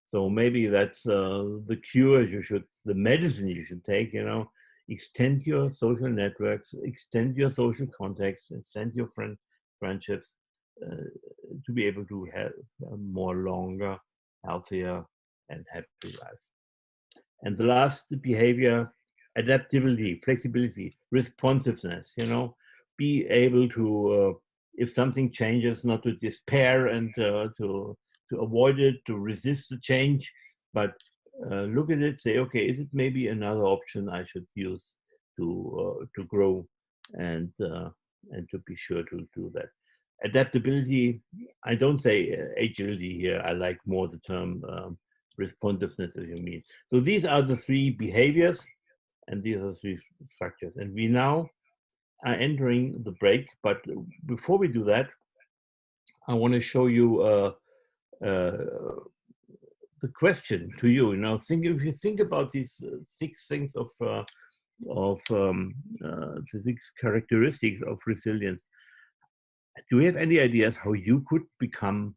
S1: So maybe that's the cure the medicine you should take, you know, extend your social networks, extend your social contacts, extend your friendships to be able to have a more longer, healthier, and happy life. And the last behavior, adaptability, flexibility, responsiveness, you know, be able to, if something changes, not to despair and to avoid it, to resist the change, but look at it, say, okay, is it maybe another option I should use to grow and to be sure to do that. Adaptability, I don't say agility here, I like more the term responsiveness, as you mean. So these are the 3 behaviors and these are the 3 structures. And we now are entering the break, but before we do that, I want to show you the question to you. You know, if you think about these 6 things of the 6 characteristics of resilience, Do you have any ideas how you could become,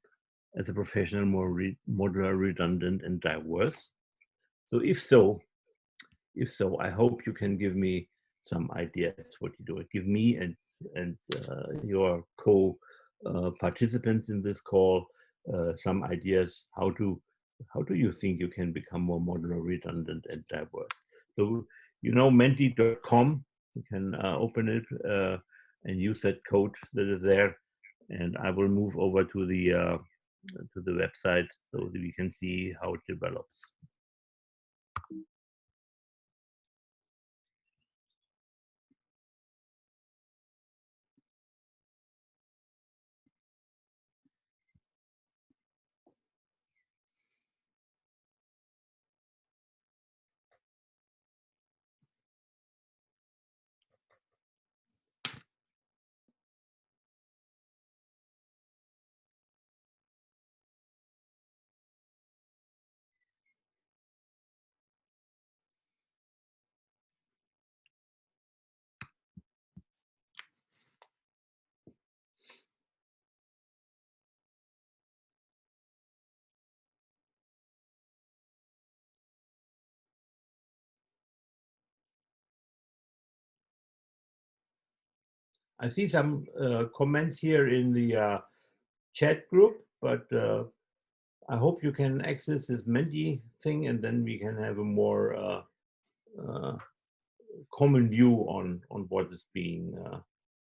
S1: as a professional, more modular, redundant, and diverse? So if so, I hope you can give me some ideas what you do. Give me and your co-participants in this call some ideas how do you think you can become more modular, redundant, and diverse. So you know menti.com, you can open it and use that code that is there, and I will move over to the website so that we can see how it develops. I see some comments here in the chat group, but I hope you can access this Menti thing, and then we can have a more common view on what is being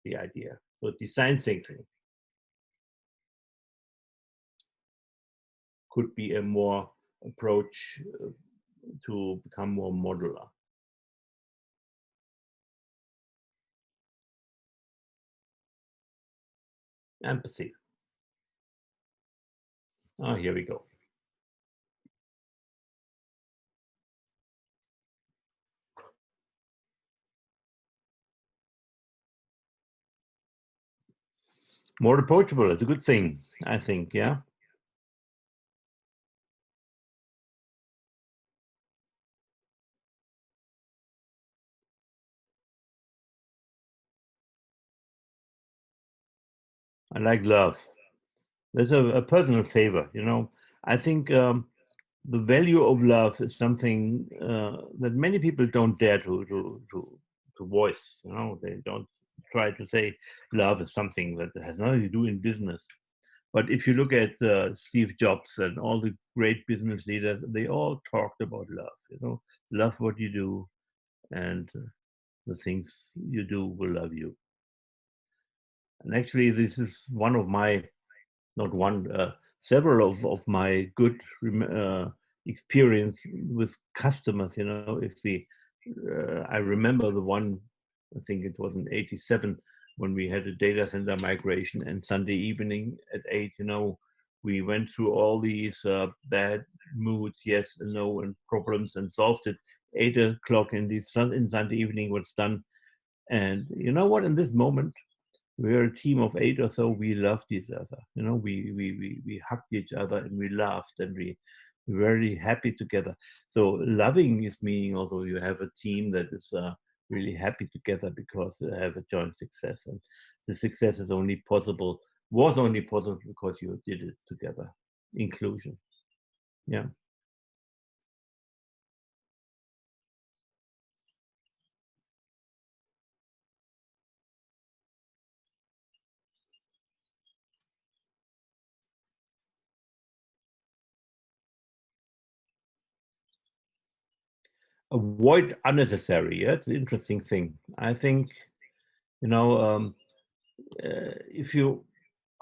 S1: the idea. So design thinking could be a more approach to become more modular. Empathy. Oh, here we go. More approachable is a good thing, I think, yeah. I like love. That's a personal favor, you know. I think the value of love is something that many people don't dare to voice. You know, they don't try to say love is something that has nothing to do in business. But if you look at Steve Jobs and all the great business leaders, they all talked about love. You know, love what you do, and the things you do will love you. And actually, this is one of my, not one, several of my good experience with customers. You know, if we, I remember the one, I think it was in '87 when we had a data center migration, and Sunday evening at 8, you know, we went through all these bad moods, yes and no, and problems, and solved it. 8 o'clock in Sunday evening was done. And you know what? In this moment, we're a team of 8 or so. We loved each other. You know, we hugged each other and we laughed and we were very happy together. So loving is meaning also you have a team that is really happy together because they have a joint success, and the success is only possible, was only possible because you did it together. Inclusion. Yeah. Avoid unnecessary. Yeah, it's an interesting thing. I think, you know, if you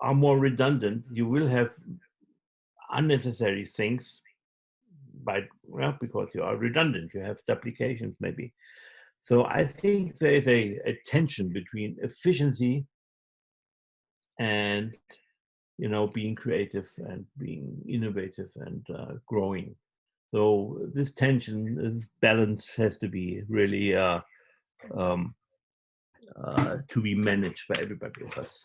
S1: are more redundant, you will have unnecessary things by, well, because you are redundant, you have duplications maybe. So I think there is a tension between efficiency and, you know, being creative and being innovative and growing. So this tension, this balance has to be really um, to be managed by everybody of us.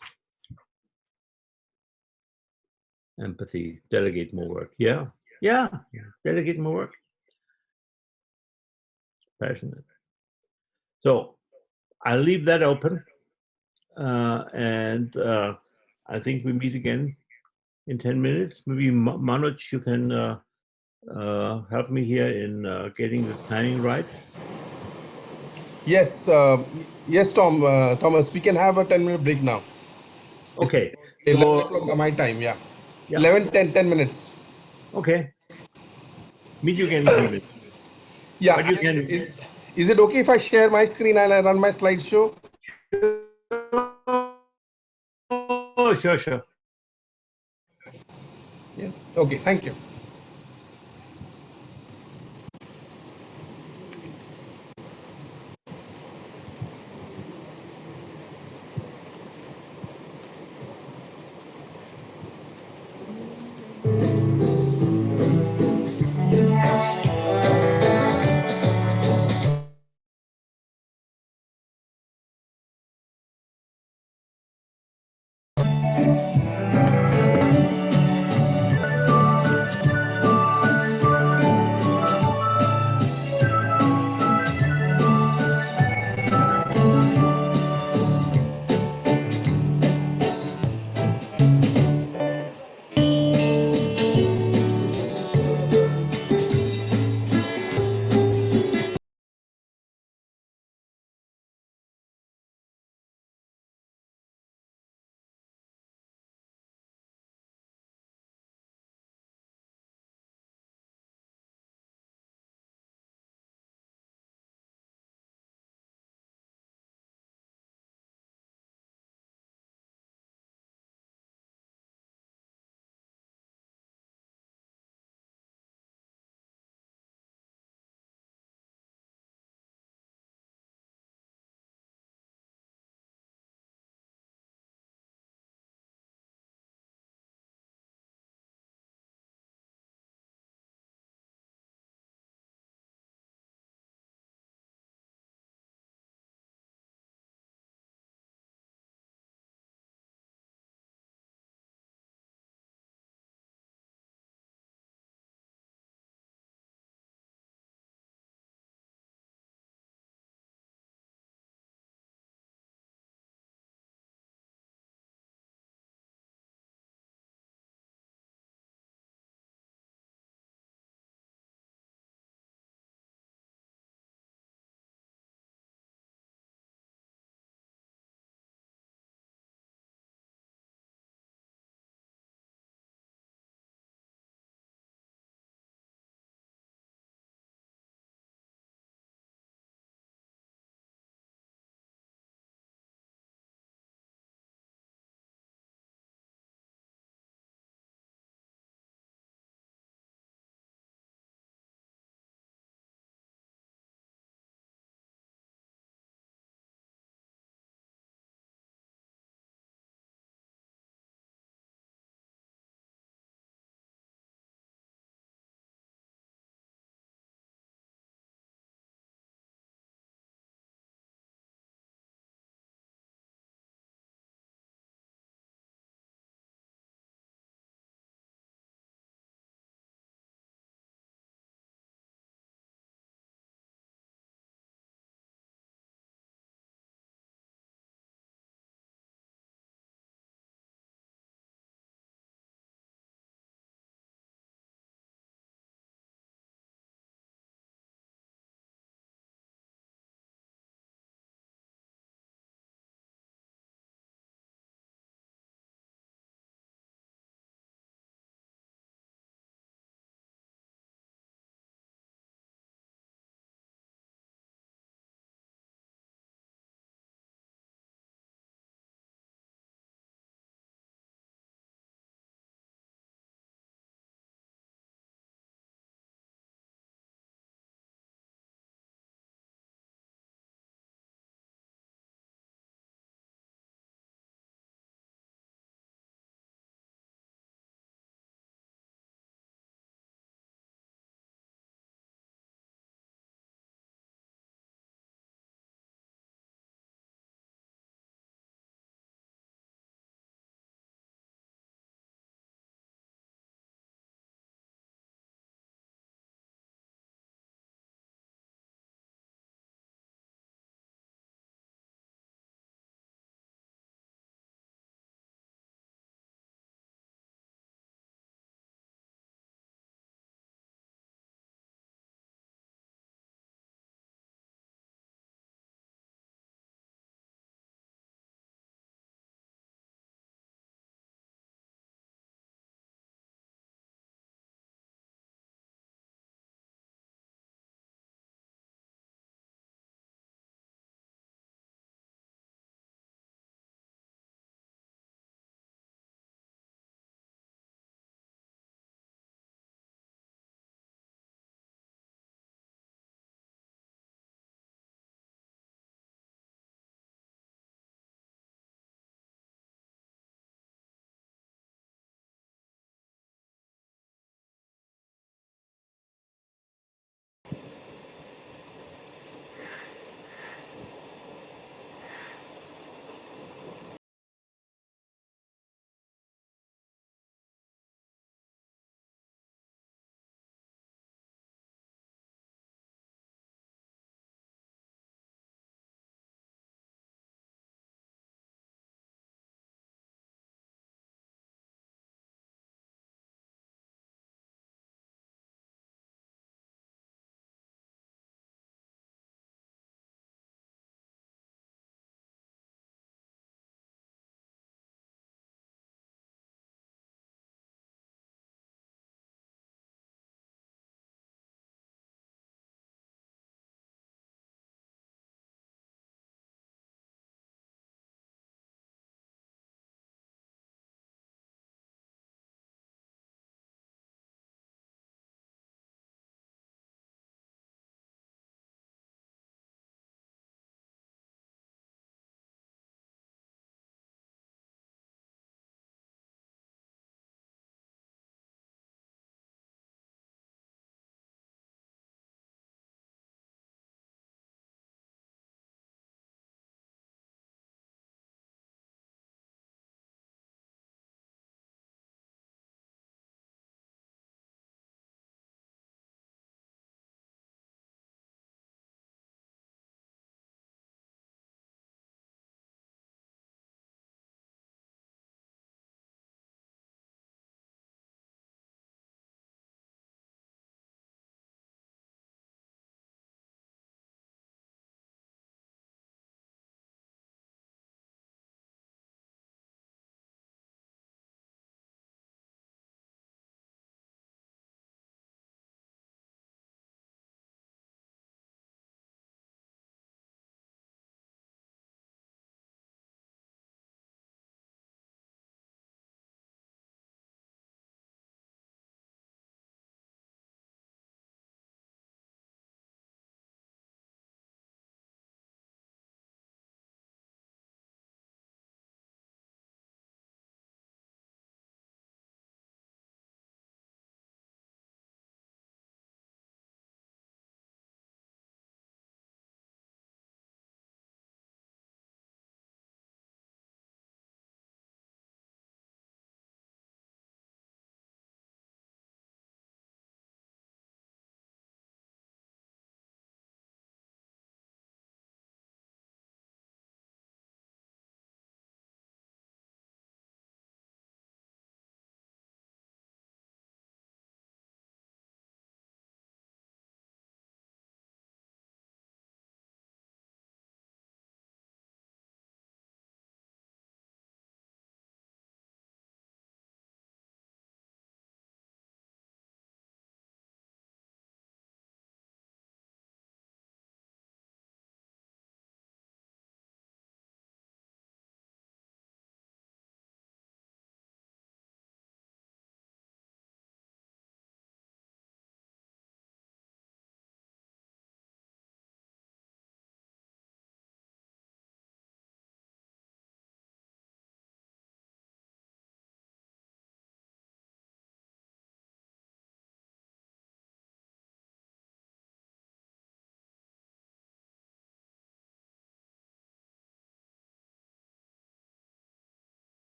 S1: Empathy, delegate more work. Yeah, yeah, delegate more work. Passionate. So I'll leave that open, and I think we meet again in 10 minutes. Maybe Manoj, you can help me here in getting this timing right.
S2: Yes, yes, Thomas. We can have a 10-minute break now.
S1: Okay.
S2: 11
S1: So,
S2: o'clock my time. Yeah,
S1: yeah.
S2: 11, 10 minutes.
S1: Okay. Meet you again in 10 minutes.
S2: Yeah,
S1: But you
S2: and
S1: can.
S2: is it okay if I share my screen and I run my slideshow?
S1: Oh, sure, sure.
S2: Yeah. Okay, thank you.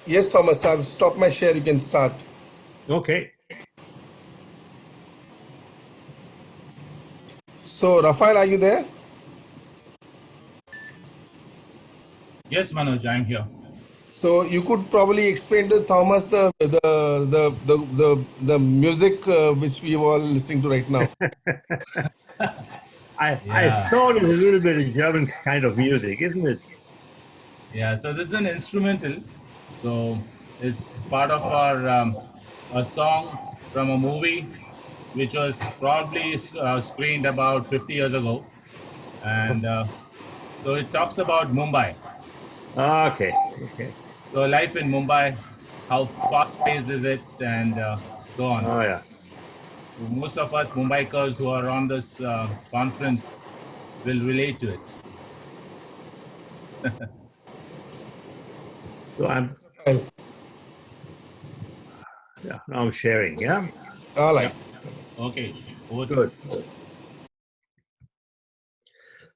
S2: Yes, Thomas, I've stopped my share. You can start.
S1: Okay.
S2: So, Rafael, are you there?
S3: Yes, Manoj, I'm here.
S2: So you could probably explain to Thomas the music which we are listening to right now.
S1: I
S3: Yeah,
S1: thought it was a little bit of German kind of music, isn't it?
S3: yeah. So this is an instrumental. So it's part of our a song from a movie which was probably screened about 50 years ago, and so it talks about Mumbai.
S1: Okay, okay.
S3: So life in Mumbai, how fast-paced is it, and so on.
S1: Oh yeah.
S3: Most of us Mumbaikars who are on this conference will relate to it.
S1: So I'm
S2: Rafael.
S1: yeah, now I'm sharing, yeah?
S2: All right.
S3: Yep. Okay. Over to
S1: Good.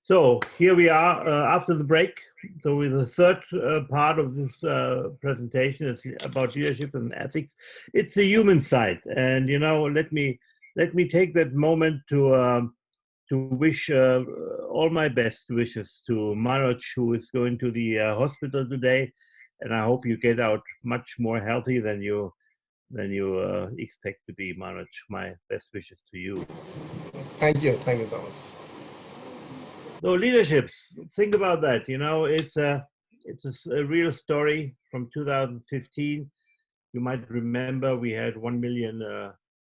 S1: So here we are after the break. So with the third part of this presentation is about leadership and ethics. It's the human side, and you know, let me take that moment to wish all my best wishes to Manoj, who is going to the hospital today, and I hope you get out much more healthy than you expect to be, Manoj. My best wishes to you.
S2: Thank you, Thomas.
S1: So leaderships, think about that. You know, it's a real story from 2015. You might remember we had 1 million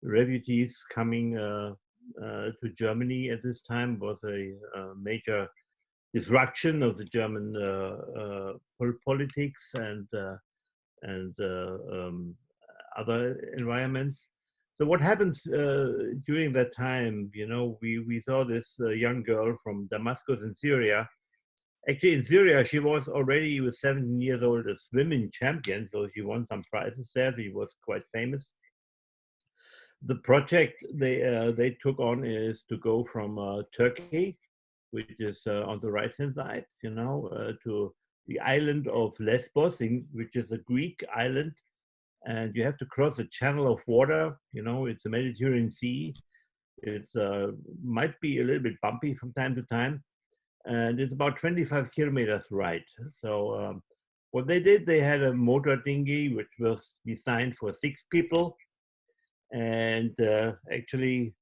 S1: refugees coming to Germany at this time. It was a major disruption of the German politics and other environments. So what happens during that time? You know, we saw this young girl from Damascus in Syria. Actually, in Syria, she was already was 17 years old, a swimming champion, so she won some prizes there. She was quite famous. The project they took on is to go from Turkey, which is on the right hand side, you know, to the island of Lesbos, which is a Greek island, and you have to cross a channel of water. You know, it's the Mediterranean Sea. It's might be a little bit bumpy from time to time, and it's about 25 kilometers right. So what they did, they had a motor dinghy which was designed for 6 people, and actually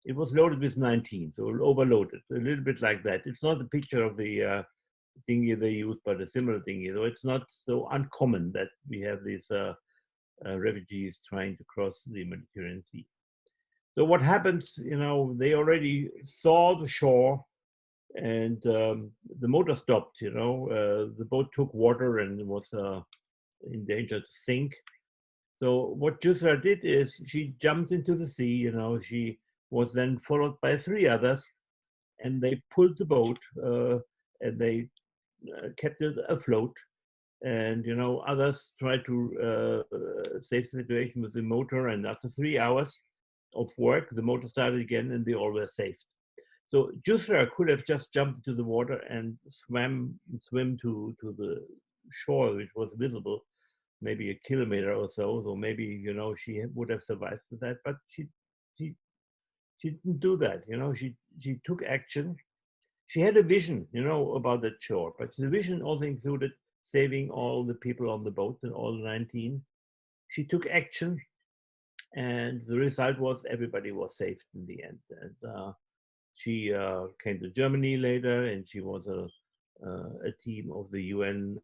S1: it was loaded with 19, so overloaded, a little bit like that. It's not a picture of the dinghy they used, but a similar dinghy. So it's not so uncommon that we have these refugees trying to cross the Mediterranean Sea. So what happens, you know, they already saw the shore, and the motor stopped, you know, the boat took water and was in danger to sink. So what Jusra did is she jumped into the sea, you know, she was then followed by 3 others, and they pulled the boat and they kept it afloat. And, you know, others tried to save the situation with the motor, and after 3 hours of work, the motor started again and they all were saved. So Jusra could have just jumped into the water and swim to the shore, which was visible, maybe a kilometer or so. So maybe, you know, she would have survived with that, but she she didn't do that. You know, she took action. She had a vision, you know, about that shore, but the vision also included saving all the people on the boat and all 19. She took action, and the result was everybody was saved in the end. And she came to Germany later, and she was a team of the UN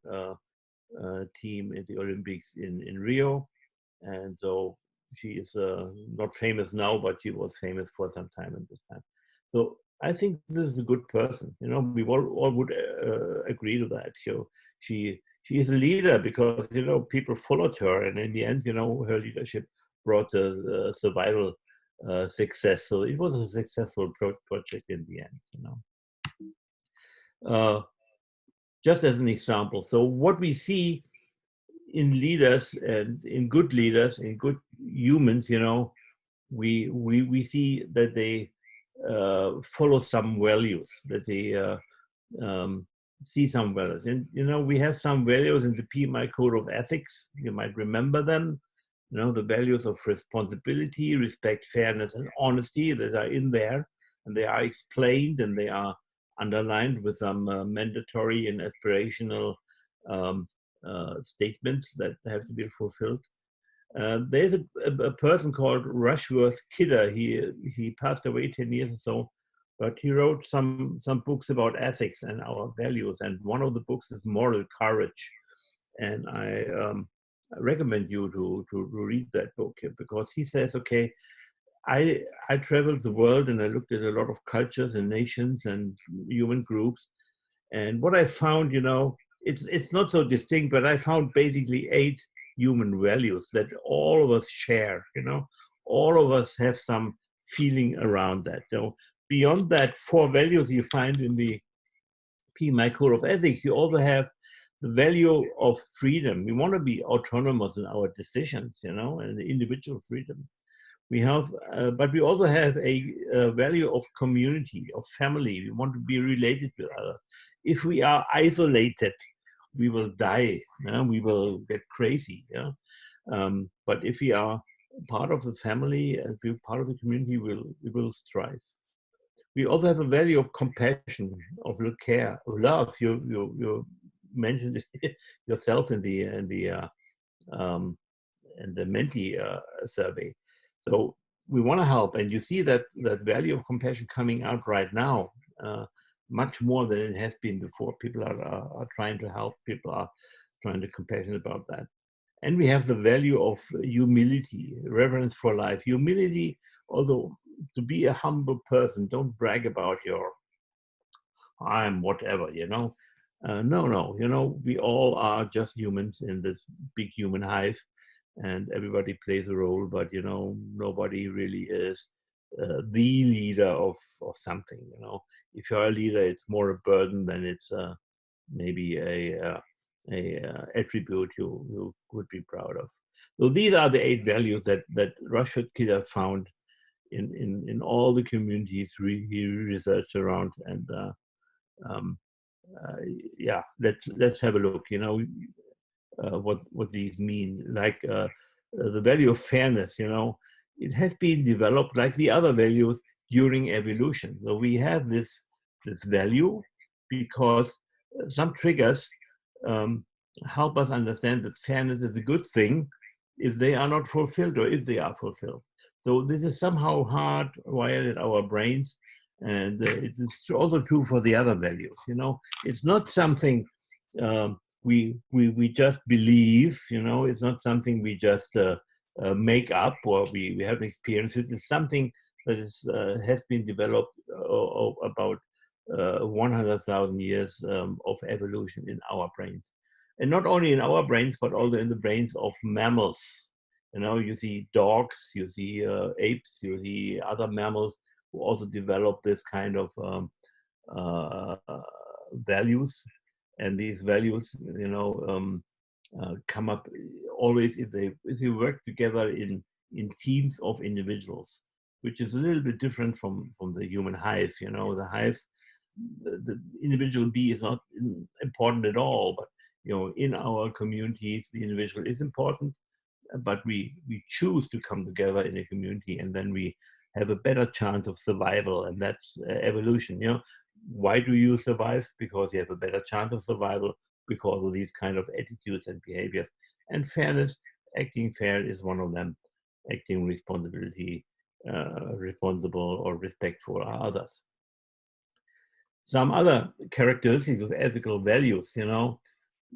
S1: team in the Olympics in Rio. And so she is not famous now, but she was famous for some time at this time. So I think this is a good person. You know, we all would agree to that. So she is a leader because, you know, people followed her, and in the end, you know, her leadership brought a survival success. So it was a successful project in the end. You know. Just as an example. So what we see in leaders and in good leaders, in good humans, you know, we see that they follow some values, that they see some values. And, we have some values in the PMI Code of Ethics. You might remember them. The values of responsibility, respect, fairness, and honesty that are in there. And they are explained and they are underlined with some mandatory and aspirational statements that have to be fulfilled. There's a person called Rushworth Kidder. He passed away 10 years or so, but he wrote some books about ethics and our values. And one of the books is Moral Courage. And I recommend you to read that book here, because he says, okay, I traveled the world and I looked at a lot of cultures and nations and human groups. And what I found, it's not so distinct, but I found basically 8 human values that all of us share. All of us have some feeling around that. Beyond that 4 values you find in the PMI Code of Ethics, you also have the value of freedom. We want to be autonomous in our decisions, and the individual freedom. We have, but we also have a value of community, of family. We want to be related with others. If we are isolated, we will die. We will get crazy. But if we are part of the family and we're part of the community, we will strive. We also have a value of compassion, of care, of love. You mentioned it yourself in the Menti survey. So we want to help, and you see that value of compassion coming out right now, much more than it has been before. People are trying to help. People are trying to be compassionate about that. And we have the value of humility, reverence for life. Humility, although to be a humble person, don't brag about your I'm whatever, no, we all are just humans in this big human hive, and everybody plays a role, but nobody really is the leader of something. If you're a leader, it's more a burden than it's maybe a attribute you could be proud of. So these are the 8 values that Rushworth Kidder found in all the communities he researched around. And yeah, let's have a look. What these mean. Like the value of fairness. It has been developed like the other values during evolution. So we have this value because some triggers help us understand that fairness is a good thing if they are not fulfilled or if they are fulfilled. So this is somehow hardwired in our brains, and it's also true for the other values. It's not something we just believe. It's not something we just make up or we have experience with. It's something that has been developed about 100,000 years of evolution in our brains. And not only in our brains, but also in the brains of mammals. You see dogs, you see apes, you see other mammals who also develop this kind of values. And these values, come up always if they work together in teams of individuals, which is a little bit different from the human hive. The hives, the individual bee is not important at all, but in our communities, the individual is important, but we choose to come together in a community, and then we have a better chance of survival, and that's evolution. Why do you survive? Because you have a better chance of survival because of these kind of attitudes and behaviors. And fairness, acting fair is one of them. Acting responsibility, responsible or respectful are others. Some other characteristics of ethical values,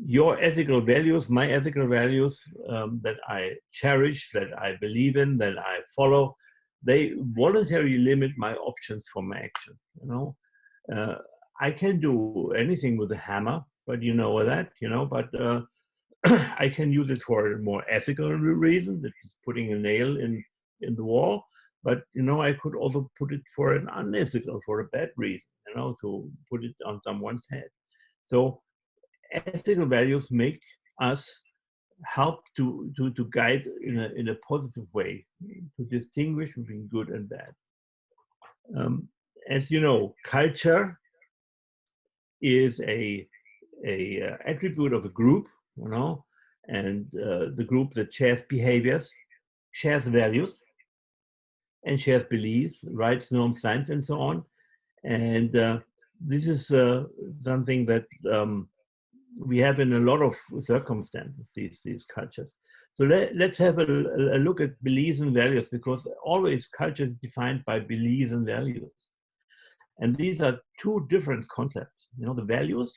S1: your ethical values, my ethical values that I cherish, that I believe in, that I follow, they voluntarily limit my options for my action. I can do anything with a hammer, but that, but I can use it for a more ethical reason, that is putting a nail in the wall. But I could also put it for an unethical, for a bad reason, to put it on someone's head. So ethical values make us help to guide in a positive way, to distinguish between good and bad. As you know, culture is a attribute of a group, you know, and the group that shares behaviors, shares values, and shares beliefs, rights, norms, signs, and so on. And this is something that we have in a lot of circumstances, these cultures. So let's have a look at beliefs and values, because always culture is defined by beliefs and values. And these are two different concepts. You know, the values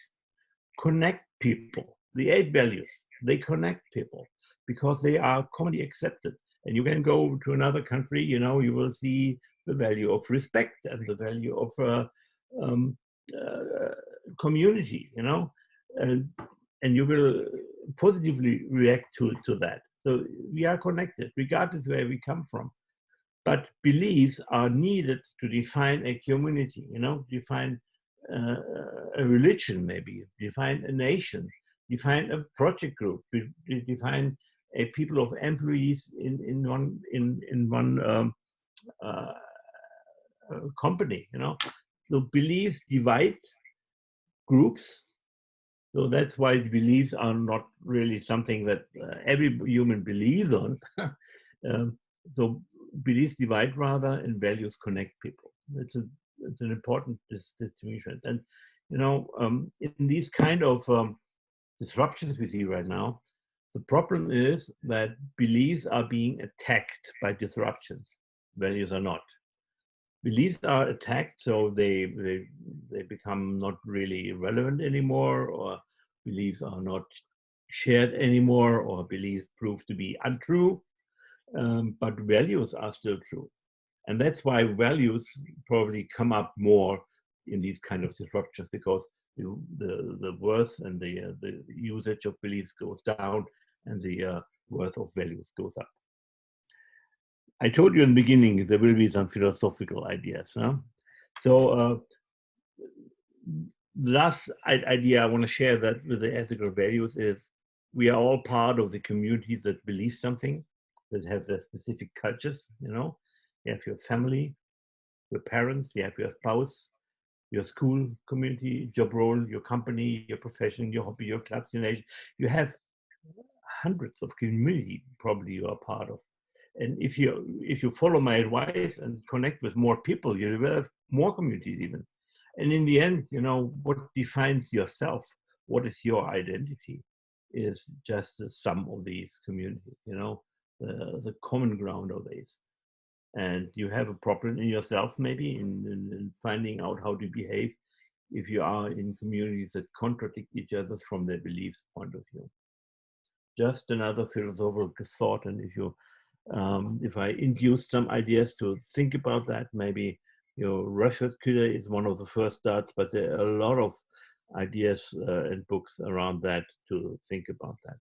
S1: connect people. The 8 values, they connect people because they are commonly accepted. And you can go to another country, you know, you will see the value of respect and the value of um, uh, community, you know, and you will positively react to that. So we are connected, regardless where we come from. But beliefs are needed to define a community, you know, define a religion, maybe, define a nation, define a project group, define a people of employees in one uh, company, you know. So beliefs divide groups. So that's why beliefs are not really something that every human believes on. um, so beliefs divide rather, and values connect people. It's an important distinction. And you know, in these kind of disruptions we see right now, the problem is that beliefs are being attacked by disruptions. Values are not. Beliefs are attacked, so they become not really relevant anymore, or beliefs are not shared anymore, or beliefs prove to be untrue. But values are still true, and that's why values probably come up more in these kind of disruptions, because the worth and the usage of beliefs goes down, and the worth of values goes up. I told you in the beginning there will be some philosophical ideas. Huh? So the last idea I want to share that with the ethical values is we are all part of the communities that believe something, that have their specific cultures. You know, you have your family, your parents, you have your spouse, your school community, job role, your company, your profession, your hobby, your clubs, your nation. You have hundreds of community probably you are part of. And if you follow my advice and connect with more people, you will have more communities even. And in the end, you know, what defines yourself, what is your identity, is just the sum of these communities, you know, the common ground of these. And you have a problem in yourself, maybe, in finding out how to behave if you are in communities that contradict each other from their beliefs point of view. Just another philosophical thought. And if I induce some ideas to think about that, maybe your Russian is one of the first starts, but there are a lot of ideas and books around that to think about that.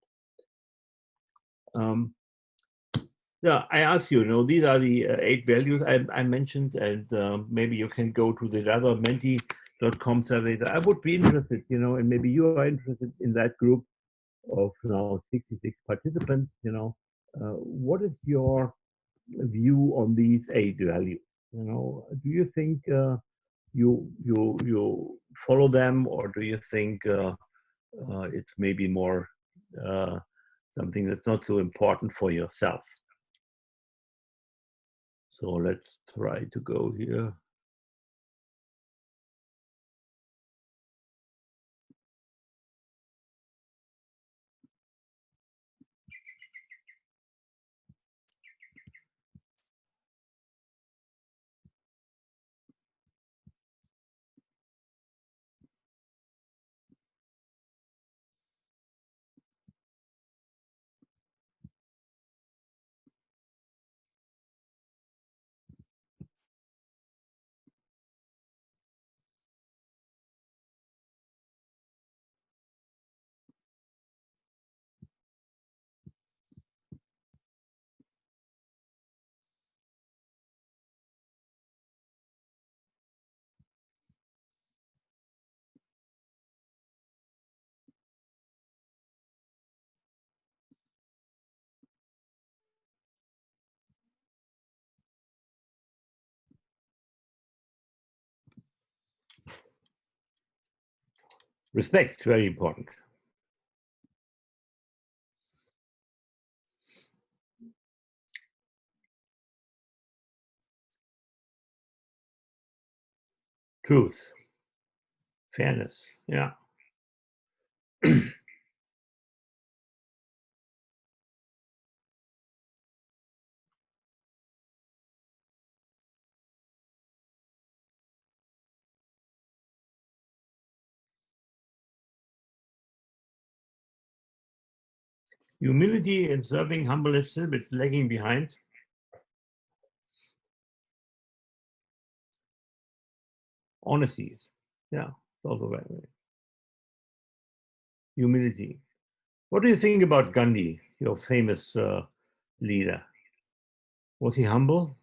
S1: Yeah, I ask you, you know, these are the 8 values I mentioned, and maybe you can go to the other menti.com survey. I would be interested, you know, and maybe you are interested in that group of now 66 participants, you know, what is your view on these 8 values? You know, do you think you follow them, or do you think it's maybe more something that's not so important for yourself? So let's try to go here. Respect, very important. Truth, fairness, yeah. Humility and serving humbleness is a bit lagging behind. Honesty is, yeah, it's also very. Humility. What do you think about Gandhi, your famous leader? Was he humble?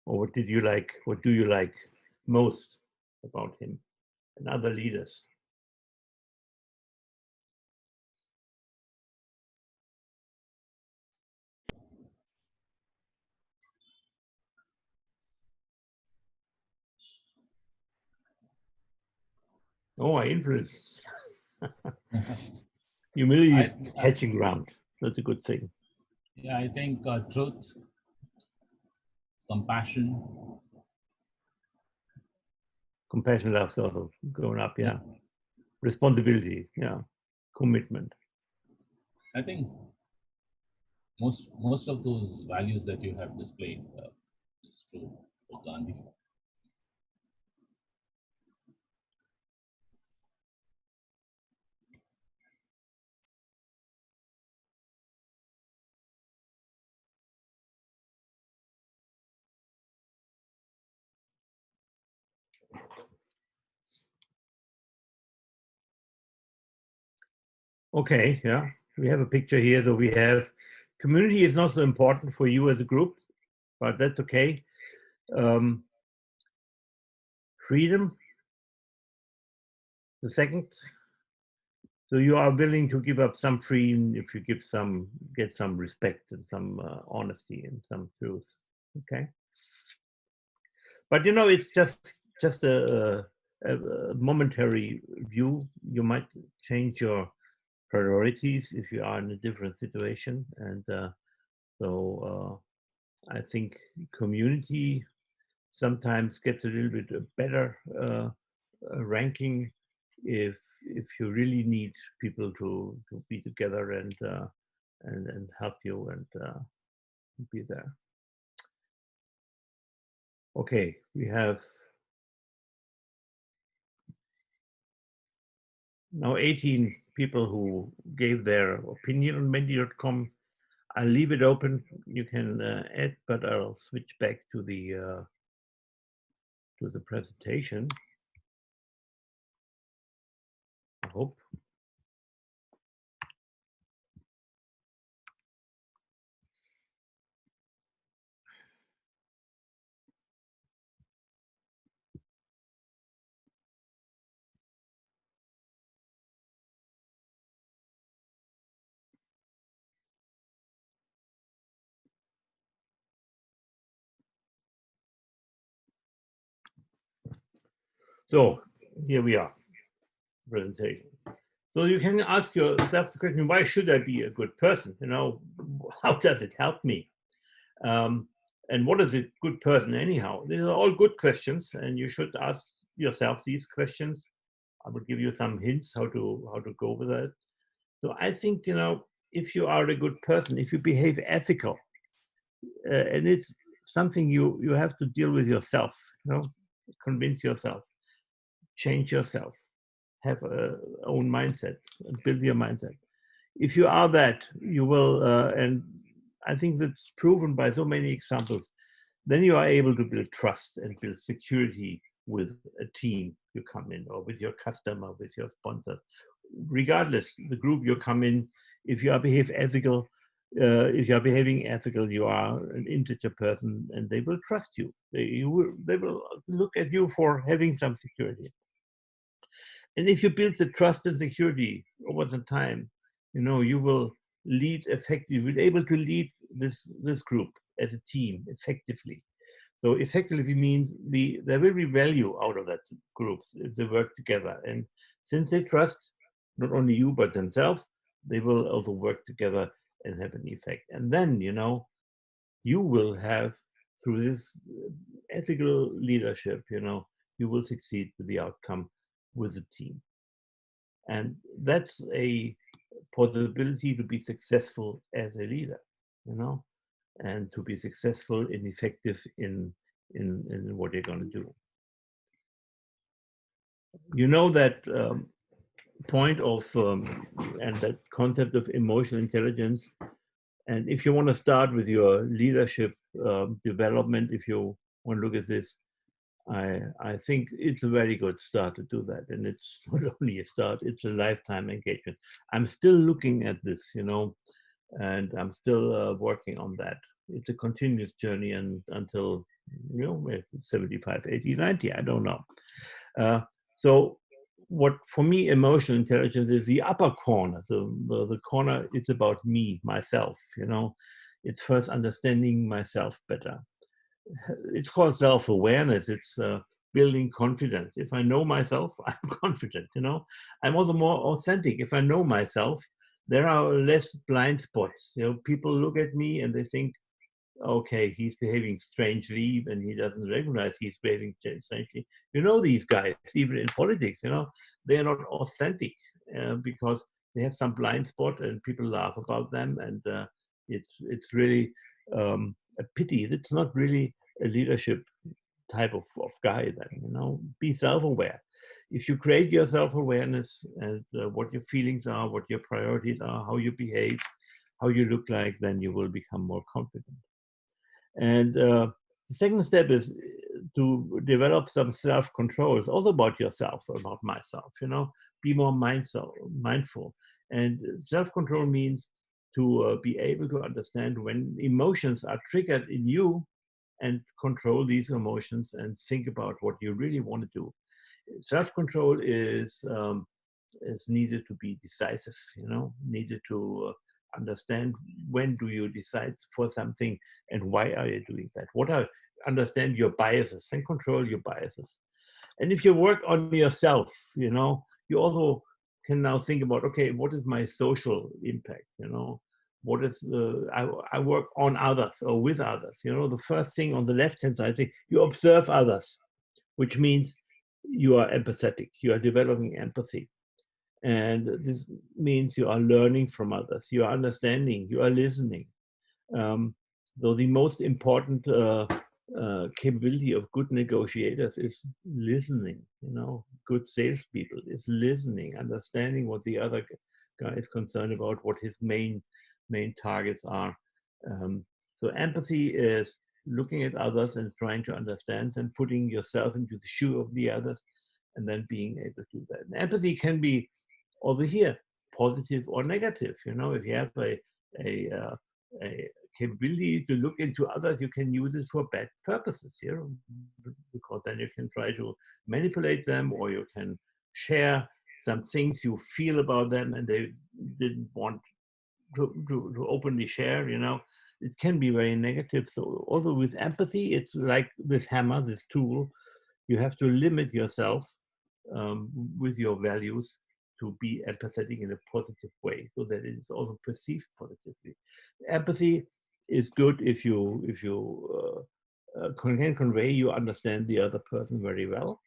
S1: Or what did you like? What do you like most about him and other leaders? Oh, I influenced. Humility is hedging ground. That's a good thing.
S3: Yeah, I think truth, compassion.
S1: Compassion loves also going up, yeah. Responsibility, yeah. Commitment.
S3: I think most of those values that you have displayed is true for Gandhi.
S1: Okay, yeah. We have a picture here that we have. Community is not so important for you as a group, but that's okay. Freedom, the second. So you are willing to give up some freedom if you get some respect and some honesty and some truth. Okay. But it's just a momentary view. You might change your priorities if you are in a different situation, and so I think community sometimes gets a little bit better ranking if you really need people to be together and help you and be there. Okay, we have now 18 people who gave their opinion on Mendy.com. I'll leave it open. You can add, but I'll switch back to the presentation. I hope. So here we are, presentation. So you can ask yourself the question, why should I be a good person? How does it help me? And what is a good person anyhow? These are all good questions, and you should ask yourself these questions. I will give you some hints how to go with that. So I think, if you are a good person, if you behave ethical, and it's something you have to deal with yourself, convince yourself, change yourself, have a own mindset, and build your mindset. If you are that, you will, and I think that's proven by so many examples, then you are able to build trust and build security with a team you come in, or with your customer, with your sponsors. Regardless the group you come in, if you are if you are behaving ethical, you are an integer person, and they will trust you. They will look at you for having some security. And if you build the trust and security over the time, you will lead effectively. You will be able to lead this group as a team effectively. So effectively means there will be value out of that groups if they work together. And since they trust not only you, but themselves, they will also work together and have an effect. And then, you will have, through this ethical leadership, you will succeed with the outcome with the team. And that's a possibility to be successful as a leader, and to be successful and effective in what you're going to do. That point of and that concept of emotional intelligence. And if you want to start with your leadership development, if you want to look at this, I think it's a very good start to do that. And it's not only a start, it's a lifetime engagement. I'm still looking at this, and I'm still working on that. It's a continuous journey and until, 75, 80, 90, I don't know. So what for me, emotional intelligence is the upper corner, the corner, it's about me, myself, it's first understanding myself better. It's called self-awareness. It's building confidence. If I know myself, I'm confident, I'm also more authentic. If I know myself, there are less blind spots. People look at me and they think, okay, he's behaving strangely, and he doesn't recognize he's behaving strangely. These guys, even in politics, they are not authentic because they have some blind spot and people laugh about them. And it's really a pity. It's not really a leadership type of guy then, be self-aware. If you create your self-awareness and what your feelings are, what your priorities are, how you behave, how you look like, then you will become more confident. And the second step is to develop some self-control. It's also about yourself, about myself, be more mindful. And self-control means to be able to understand when emotions are triggered in you and control these emotions and think about what you really want to do. Self-control is needed to be decisive, needed to understand when do you decide for something and why are you doing that. Understand your biases and control your biases. And if you work on yourself, you also can now think about, okay, what is my social impact? What is I work on others or with others. The first thing on the left-hand side, you observe others, which means you are empathetic. You are developing empathy. And this means you are learning from others. You are understanding. You are listening. Though the most important capability of good negotiators is listening. Good salespeople is listening, understanding what the other guy is concerned about, what his main targets are. So empathy is looking at others and trying to understand and putting yourself into the shoe of the others, and then being able to do that. And empathy can be over here positive or negative. If you have a capability to look into others, you can use it for bad purposes, because then you can try to manipulate them, or you can share some things you feel about them and they didn't want to openly share. It can be very negative. So also with empathy, it's like this hammer, this tool, you have to limit yourself with your values to be empathetic in a positive way, so that it is also perceived positively. Empathy is good if you can convey you understand the other person very well,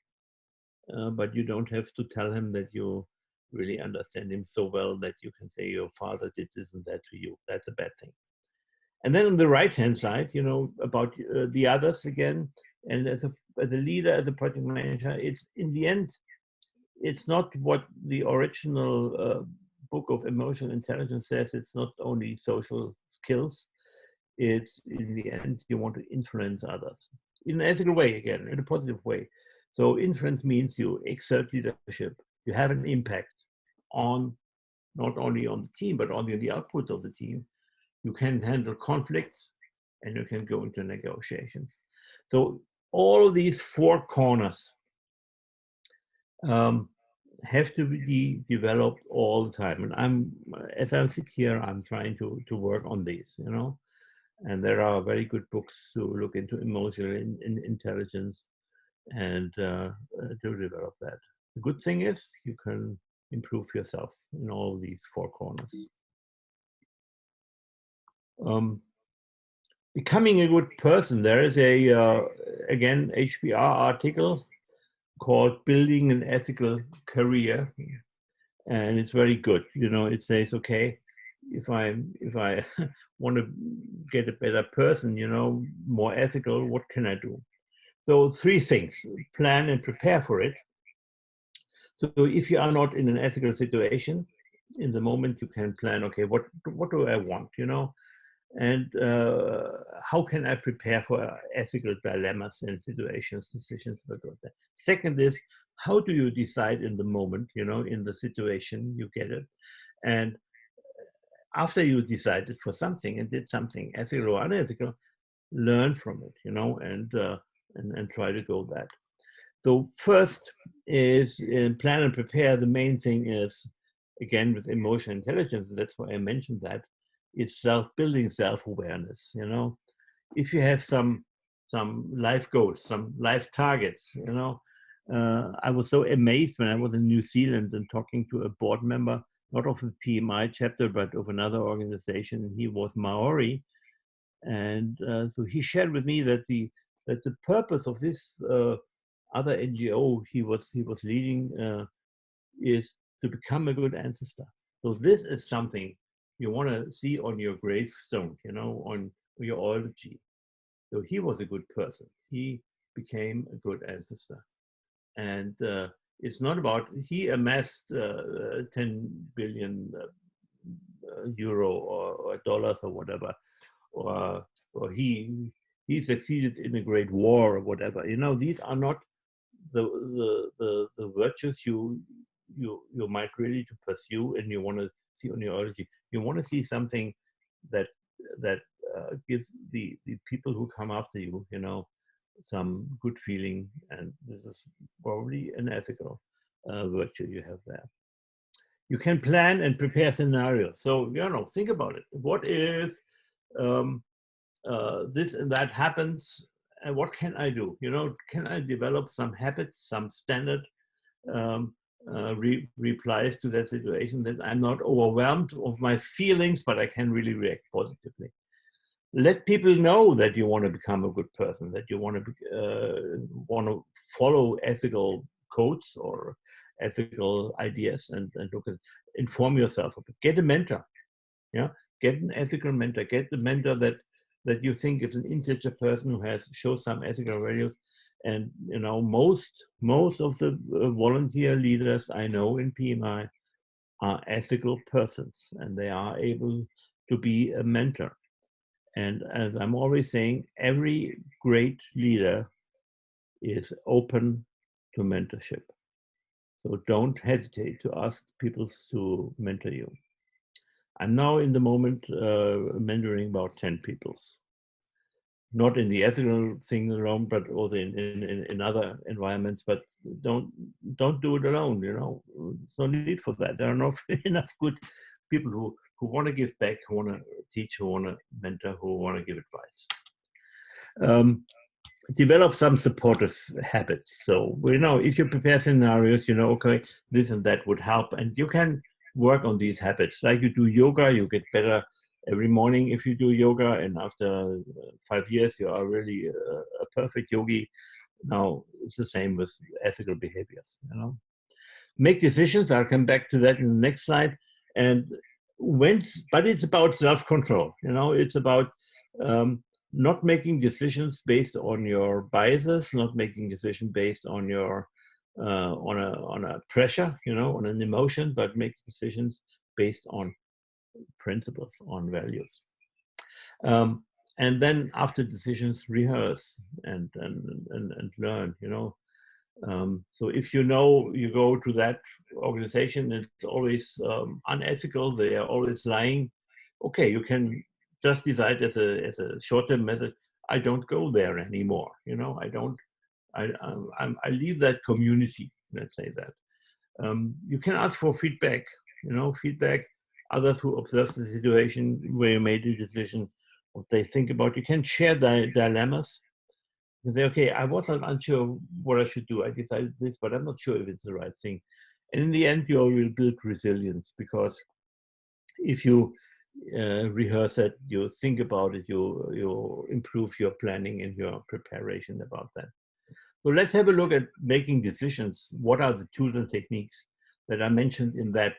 S1: but you don't have to tell him that you really understand him so well that you can say your father did this and that to you. That's a bad thing. And then on the right-hand side, about the others again, and as a leader, as a project manager, it's in the end, it's not what the original book of emotional intelligence says. It's not only social skills. It's in the end, you want to influence others in an ethical way, again, in a positive way. So influence means you exert leadership. You have an impact on not only on the team, but on the outputs of the team. You can handle conflicts and you can go into negotiations. So all of these four corners have to be developed all the time. And as I sit here, I'm trying to work on these, And there are very good books to look into emotional intelligence and to develop that. The good thing is you can improve yourself in all these four corners. Becoming a good person. There is a, again, HBR article called Building an Ethical Career. And it's very good. You know, it says, okay, if I want to get a better person, you know, more ethical, what can I do? So 3 things: plan and prepare for it. So if you are not in an ethical situation, in the moment you can plan, okay, what do I want, you know? And how can I prepare for ethical dilemmas and situations, decisions about that? Second is, how do you decide in the moment, you know, in the situation you get it? And after you decided for something and did something ethical or unethical, learn from it, you know, and try to go that. So first is plan and prepare. The main thing is, again, with emotional intelligence, that's why I mentioned that, is self-building self-awareness. You know, if you have some life goals, some life targets, you know, I was so amazed when I was in New Zealand and talking to a board member, not of a PMI chapter, but of another organization. He was Maori, and so he shared with me that the purpose of this other NGO he was leading is to become a good ancestor. So this is something you want to see on your gravestone, you know, on your eulogy. So he was a good person. He became a good ancestor. And it's not about, he amassed 10 billion euro or dollars or whatever, or he succeeded in a great war or whatever. You know, these are not the virtues you might really to pursue and you want to see on your eulogy. You want to see something that gives the people who come after you, you know, some good feeling, and this is probably an ethical virtue you have there. You can plan and prepare scenarios. So, you know, think about it. What if this and that happens, and what can I do? You know, can I develop some habits, some standard replies to that situation, that I'm not overwhelmed of my feelings, but I can really react positively? Let people know that you want to become a good person, that you want to follow ethical codes or ethical ideas, and look at, inform yourself. Get a mentor, yeah. Get an ethical mentor. Get the mentor that you think is an integer person who has shown some ethical values. And you know, most of the volunteer leaders I know in PMI are ethical persons, and they are able to be a mentor. And as I'm always saying, every great leader is open to mentorship. So don't hesitate to ask people to mentor you. I'm now in the moment mentoring about 10 people. Not in the ethical thing alone, but also in other environments. But don't do it alone. You know, there's no need for that. There are not enough good people who want to give back, who want to teach, who want to mentor, who want to give advice. Develop some supportive habits. So, you know, if you prepare scenarios, you know, okay, this and that would help, and you can work on these habits. Like you do yoga, you get better every morning if you do yoga, and after 5 years, you are really a perfect yogi. Now, it's the same with ethical behaviors, you know. Make decisions. I'll come back to that in the next slide. And but it's about self-control, you know, it's about not making decisions based on your biases, not making decisions based on your on a pressure, you know, on an emotion, but make decisions based on principles, on values. And then after decisions, rehearse and learn, you know. So if you know you go to that organization, it's always unethical, they are always lying. Okay, you can just decide as a short-term method, I don't go there anymore. You know, I leave that community, let's say that. You can ask for feedback, you know, others who observe the situation where you made a decision, what they think about. You can share dilemmas. You say, okay, I wasn't unsure what I should do. I decided this, but I'm not sure if it's the right thing. And in the end, you will build resilience, because if you rehearse it, you think about it, you improve your planning and your preparation about that. So let's have a look at making decisions. What are the tools and techniques that are mentioned in that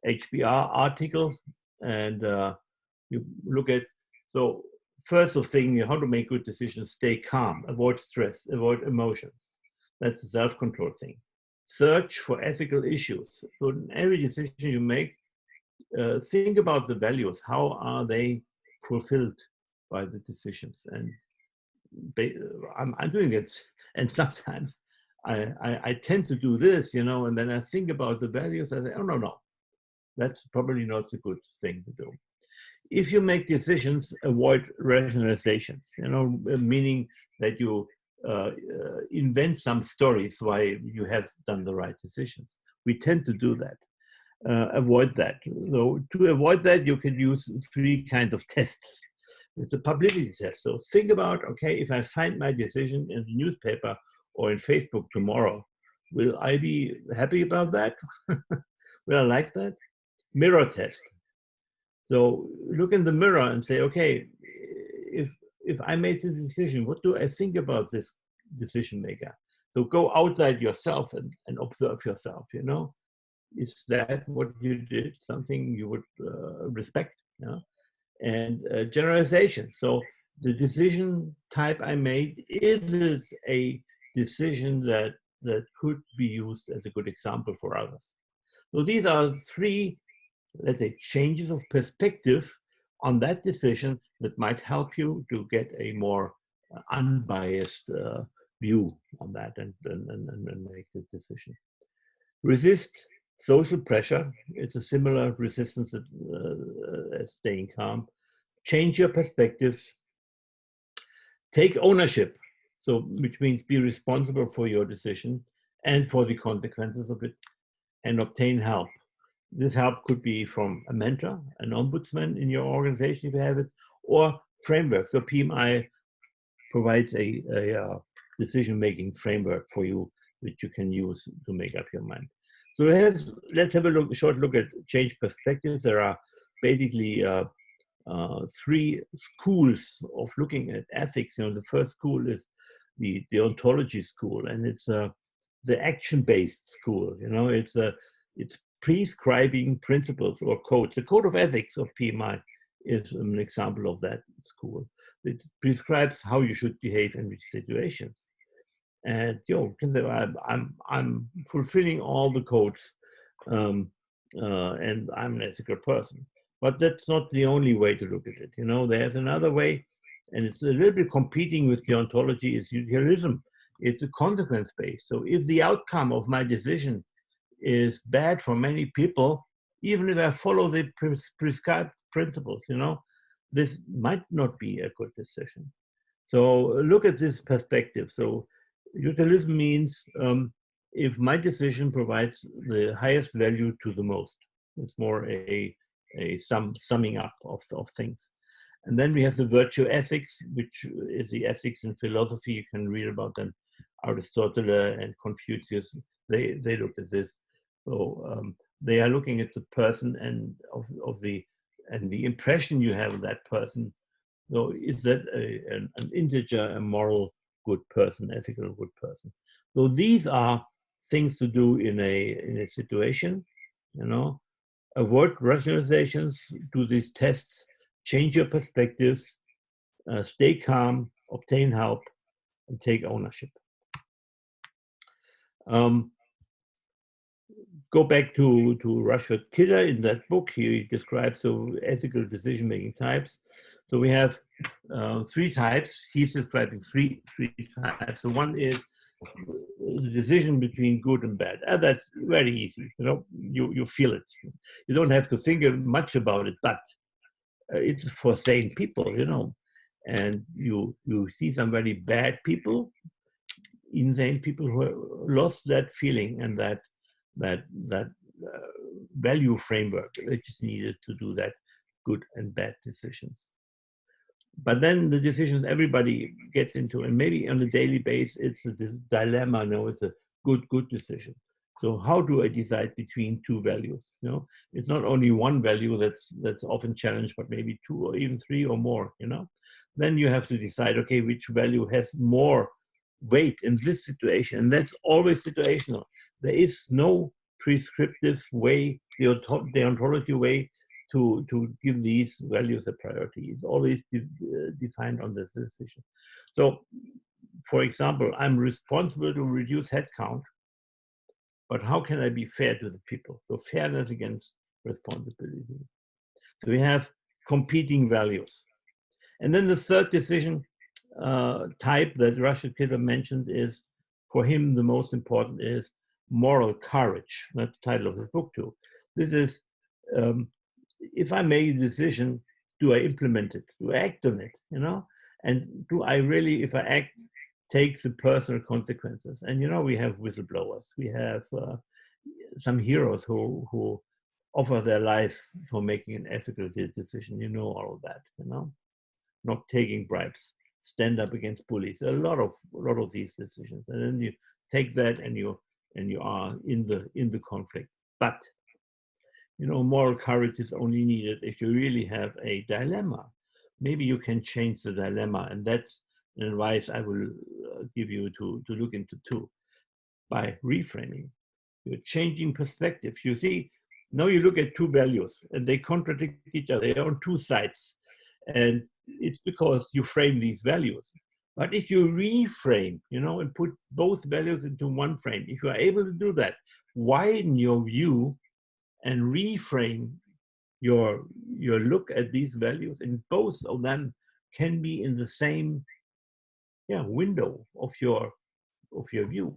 S1: HBR article? And you look at, so first of thing, how to make good decisions: stay calm, avoid stress, avoid emotions. That's the self-control thing. Search for ethical issues. So in every decision you make, think about the values. How are they fulfilled by the decisions? And I'm doing it, and sometimes I tend to do this, you know, and then I think about the values. I say, oh no, that's probably not a good thing to do. If you make decisions, avoid rationalizations, you know, meaning that you invent some stories why you have done the right decisions. We tend to do that. Avoid that. So to avoid that, you can use 3 kinds of tests. It's a publicity test. So think about, okay, if I find my decision in the newspaper or in Facebook tomorrow, will I be happy about that? Will I like that? Mirror test. So look in the mirror and say, okay, if I made this decision, what do I think about this decision maker? So go outside yourself and observe yourself, you know? Is that what you did, something you would respect? You know? And generalization. So the decision type I made, is it a decision that could be used as a good example for others? So these are 3, let's say, changes of perspective on that decision that might help you to get a more unbiased view on that and make the decision. Resist social pressure. It's a similar resistance as staying calm. Change your perspectives. Take ownership, so which means be responsible for your decision and for the consequences of it, and obtain help. This help could be from a mentor, an ombudsman in your organization if you have it, or framework. So PMI provides a decision-making framework for you, which you can use to make up your mind. So let's have a short look at change perspectives. There are basically 3 schools of looking at ethics. You know, the first school is the ontology school, and it's the action-based school. You know, it's prescribing principles or codes. The code of ethics of PMI is an example of that school. It prescribes how you should behave in which situations. And you know, can say, I'm fulfilling all the codes, and I'm an ethical person. But that's not the only way to look at it. You know, there's another way, and it's a little bit competing with the ontology, is utilism. It's a consequence based. So if the outcome of my decision is bad for many people, even if I follow the prescribed principles, you know, this might not be a good decision. So look at this perspective. So utilism means if my decision provides the highest value to the most. It's more a summing up of things. And then we have the virtue ethics, which is the ethics in philosophy. You can read about them. Aristotle and Confucius, they look at this. So they are looking at the person and the impression you have of that person. So is that an integer, a moral good person, ethical good person? So these are things to do in a situation, you know. Avoid rationalizations, do these tests, change your perspectives, stay calm, obtain help, and take ownership. Go back to Rushford Kidder. In that book, he describes ethical decision-making types. So we have 3 types. He's describing three types. So one is the decision between good and bad. That's very easy. You know, you feel it. You don't have to think much about it, but it's for sane people, you know. And you see some very bad people, insane people who lost that feeling and that value framework. They just needed to do that good and bad decisions. But then the decisions everybody gets into, and maybe on a daily basis, it's this dilemma. No, it's a good decision. So how do I decide between two values? You know, it's not only one value that's often challenged, but maybe two or even three or more. You know, then you have to decide, okay, which value has more weight in this situation, and that's always situational. There is no prescriptive way, deontology way to give these values a priority. It's always defined on this decision. So, for example, I'm responsible to reduce headcount, but how can I be fair to the people? So fairness against responsibility. So we have competing values. And then the third decision type that Rashid Khidr mentioned is, for him, the most important is moral courage. That's the title of his book too. This is, if I make a decision, do I implement it? Do I act on it? You know, and do I really, if I act, take the personal consequences? And you know, we have whistleblowers. We have some heroes who offer their life for making an ethical decision. You know all of that. You know, not taking bribes, stand up against bullies. A lot of these decisions, and then you take that and you are in the conflict. But you know, moral courage is only needed if you really have a dilemma. Maybe you can change the dilemma, and that's an advice I will give you to look into too, by reframing. You're changing perspective. You see, now you look at two values and they contradict each other. They're on two sides. And it's because you frame these values. But if you reframe, you know, and put both values into one frame, if you are able to do that, widen your view and reframe your look at these values, and both of them can be in the same window of your view.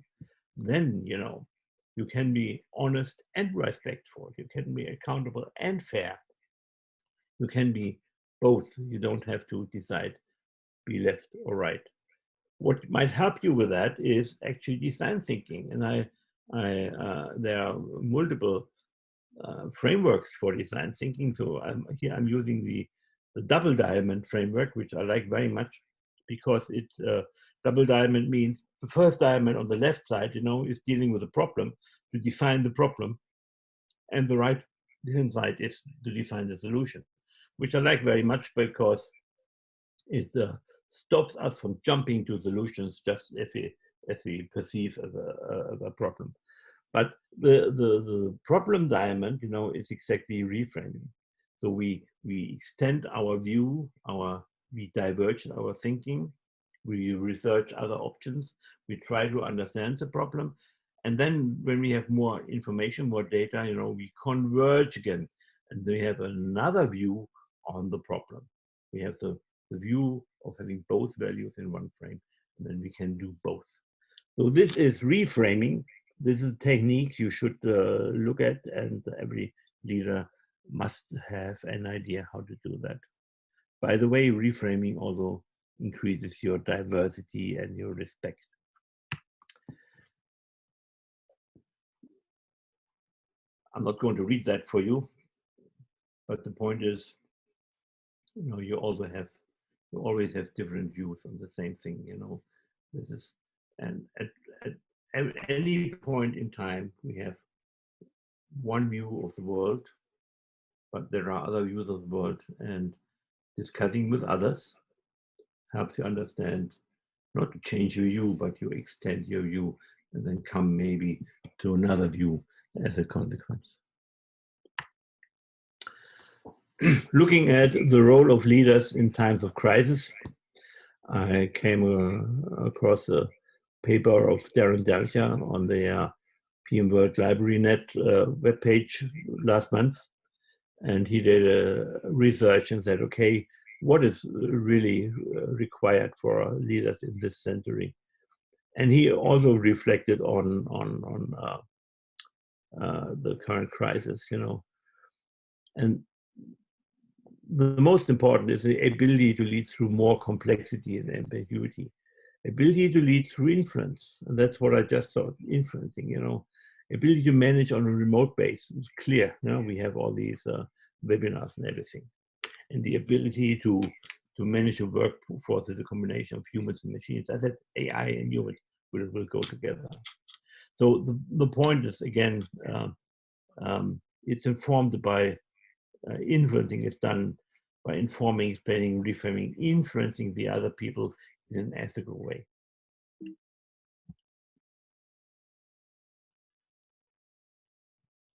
S1: Then, you know, you can be honest and respectful. You can be accountable and fair. You can be both. You don't have to decide, be left or right. What might help you with that is actually design thinking. And there are multiple frameworks for design thinking. So I'm using the double diamond framework, which I like very much, because it's double diamond means the first diamond on the left side, you know, is dealing with a problem, to define the problem, and the right hand side is to define the solution, which I like very much because it stops us from jumping to solutions just as we perceive a problem. But the problem diamond, you know, is exactly reframing. So we extend our view, we diverge our thinking, we research other options, we try to understand the problem, and then when we have more information, more data, you know, we converge again, and we have another view on the problem. We have the view of having both values in one frame, and then we can do both. So this is reframing. This is a technique you should look at, and every leader must have an idea how to do that. By the way, reframing also increases your diversity and your respect. I'm not going to read that for you, but the point is, you know, you always have different views on the same thing, you know. This is, and at any point in time, we have one view of the world, but there are other views of the world, and discussing with others helps you understand, not to change your view, but you extend your view and then come maybe to another view as a consequence. Looking at the role of leaders in times of crisis, I came across a paper of Darren Delcha on the PM World Library Net webpage last month. And he did a research and said, okay, what is really required for leaders in this century? And he also reflected on the current crisis, you know. And the most important is the ability to lead through more complexity and ambiguity. Ability to lead through influence. And that's what I just saw, influencing, you know. Ability to manage on a remote base is clear. You know, we have all these webinars and everything. And the ability to to manage a workforce is a combination of humans and machines. I said AI and humans will go together. So the point is, again, it's informed by influencing is done by informing, explaining, reframing, influencing the other people in an ethical way.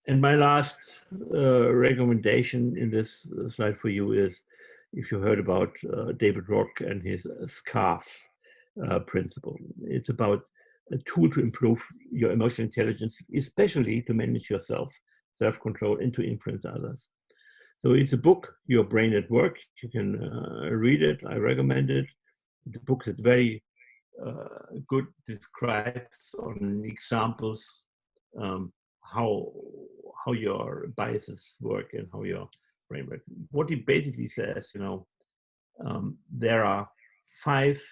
S1: And my last recommendation in this slide for you is, if you heard about David Rock and his SCARF principle. It's about a tool to improve your emotional intelligence, especially to manage yourself, self-control, and to influence others. So it's a book, Your Brain at Work. You can read it. I recommend it. The book that very good describes on examples how your biases work and how your brain works. What he basically says, there are 5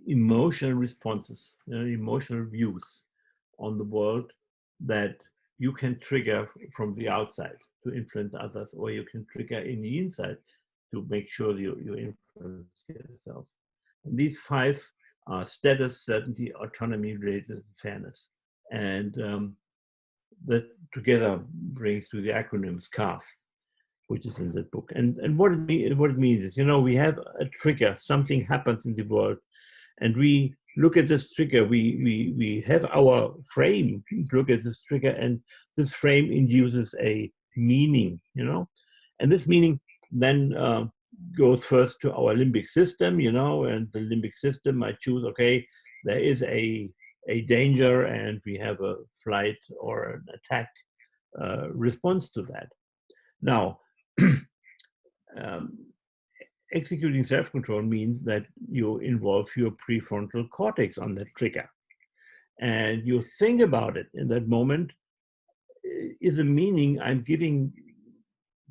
S1: emotional responses, emotional views on the world that you can trigger from the outside to influence others, or you can trigger in the inside to make sure you influence yourself. And these 5 are status, certainty, autonomy, relatedness, fairness. And that together brings to the acronym SCARF, which is in that book. And what it means is, we have a trigger, something happens in the world, and we look at this trigger, we have our frame, look at this trigger, and this frame induces a meaning, and this meaning then goes first to our limbic system, and the limbic system might choose, okay, there is a danger and we have a flight or an attack response to that. Now, executing self-control means that you involve your prefrontal cortex on that trigger. And you think about it in that moment. Is the meaning I'm giving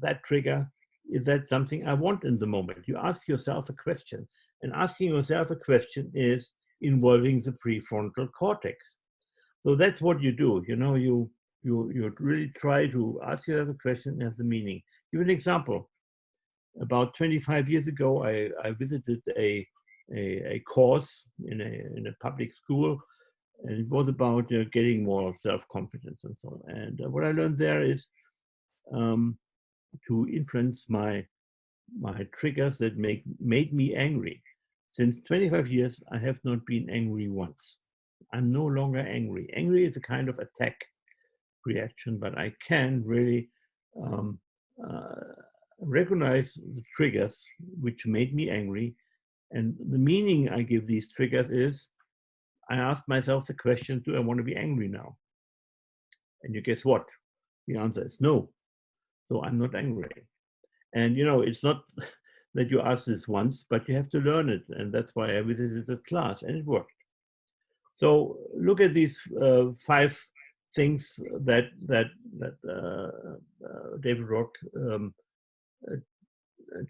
S1: that trigger, is that something I want in the moment? You ask yourself a question. And asking yourself a question is involving the prefrontal cortex. So that's what you do. You really try to ask yourself a question and have the meaning. Give an example. About 25 years ago, I visited a course in a public school, and it was about getting more self-confidence and so on. And what I learned there is to influence my triggers that made me angry. Since 25 years, I have not been angry once. I'm no longer angry. Angry is a kind of attack reaction, but I can really recognize the triggers which made me angry. And the meaning I give these triggers is, I ask myself the question, do I want to be angry now? And you guess what? The answer is no. So I'm not angry. And it's not that you ask this once, but you have to learn it. And that's why I visited the class, and it worked. So look at these 5 things that David Rock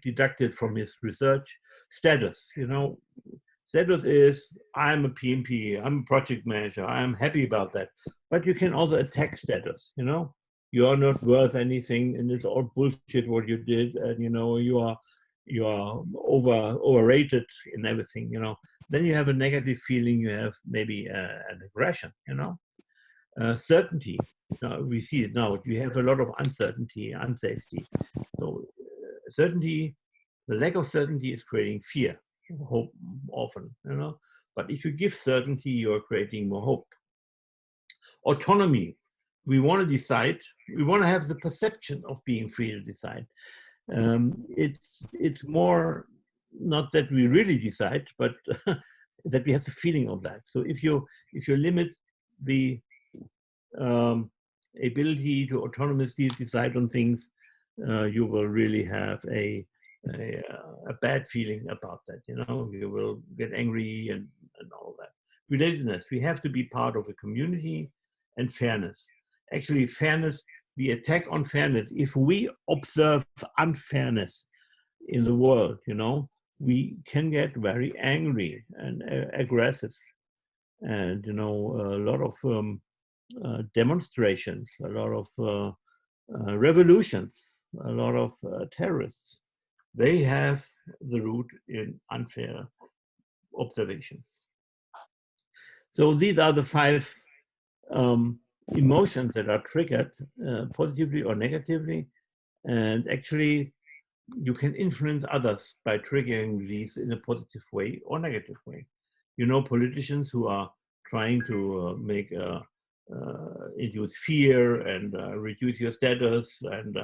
S1: deducted from his research. Status, status is, I'm a PMP, I'm a project manager, I'm happy about that. But you can also attack status, you are not worth anything, and it's all bullshit what you did, and you are overrated in everything, Then you have a negative feeling, you have maybe an aggression, certainty. Now, we see it now. You have a lot of uncertainty, unsafety. So certainty, the lack of certainty is creating fear, hope often, But if you give certainty, you're creating more hope. Autonomy. We want to decide. We want to have the perception of being free to decide. It's more not that we really decide, but that we have the feeling of that. So if you limit the ability to autonomously decide on things, you will really have a bad feeling about that. You will get angry and all that. Relatedness. We have to be part of a community, and fairness. Actually, fairness. We attack on fairness. If we observe unfairness in the world, we can get very angry and aggressive, and a lot of demonstrations, a lot of revolutions a lot of terrorists. They have the root in unfair observations. So these are the 5 emotions that are triggered positively or negatively. And actually, you can influence others by triggering these in a positive way or negative way. You know, politicians who are trying to induce fear and reduce your status and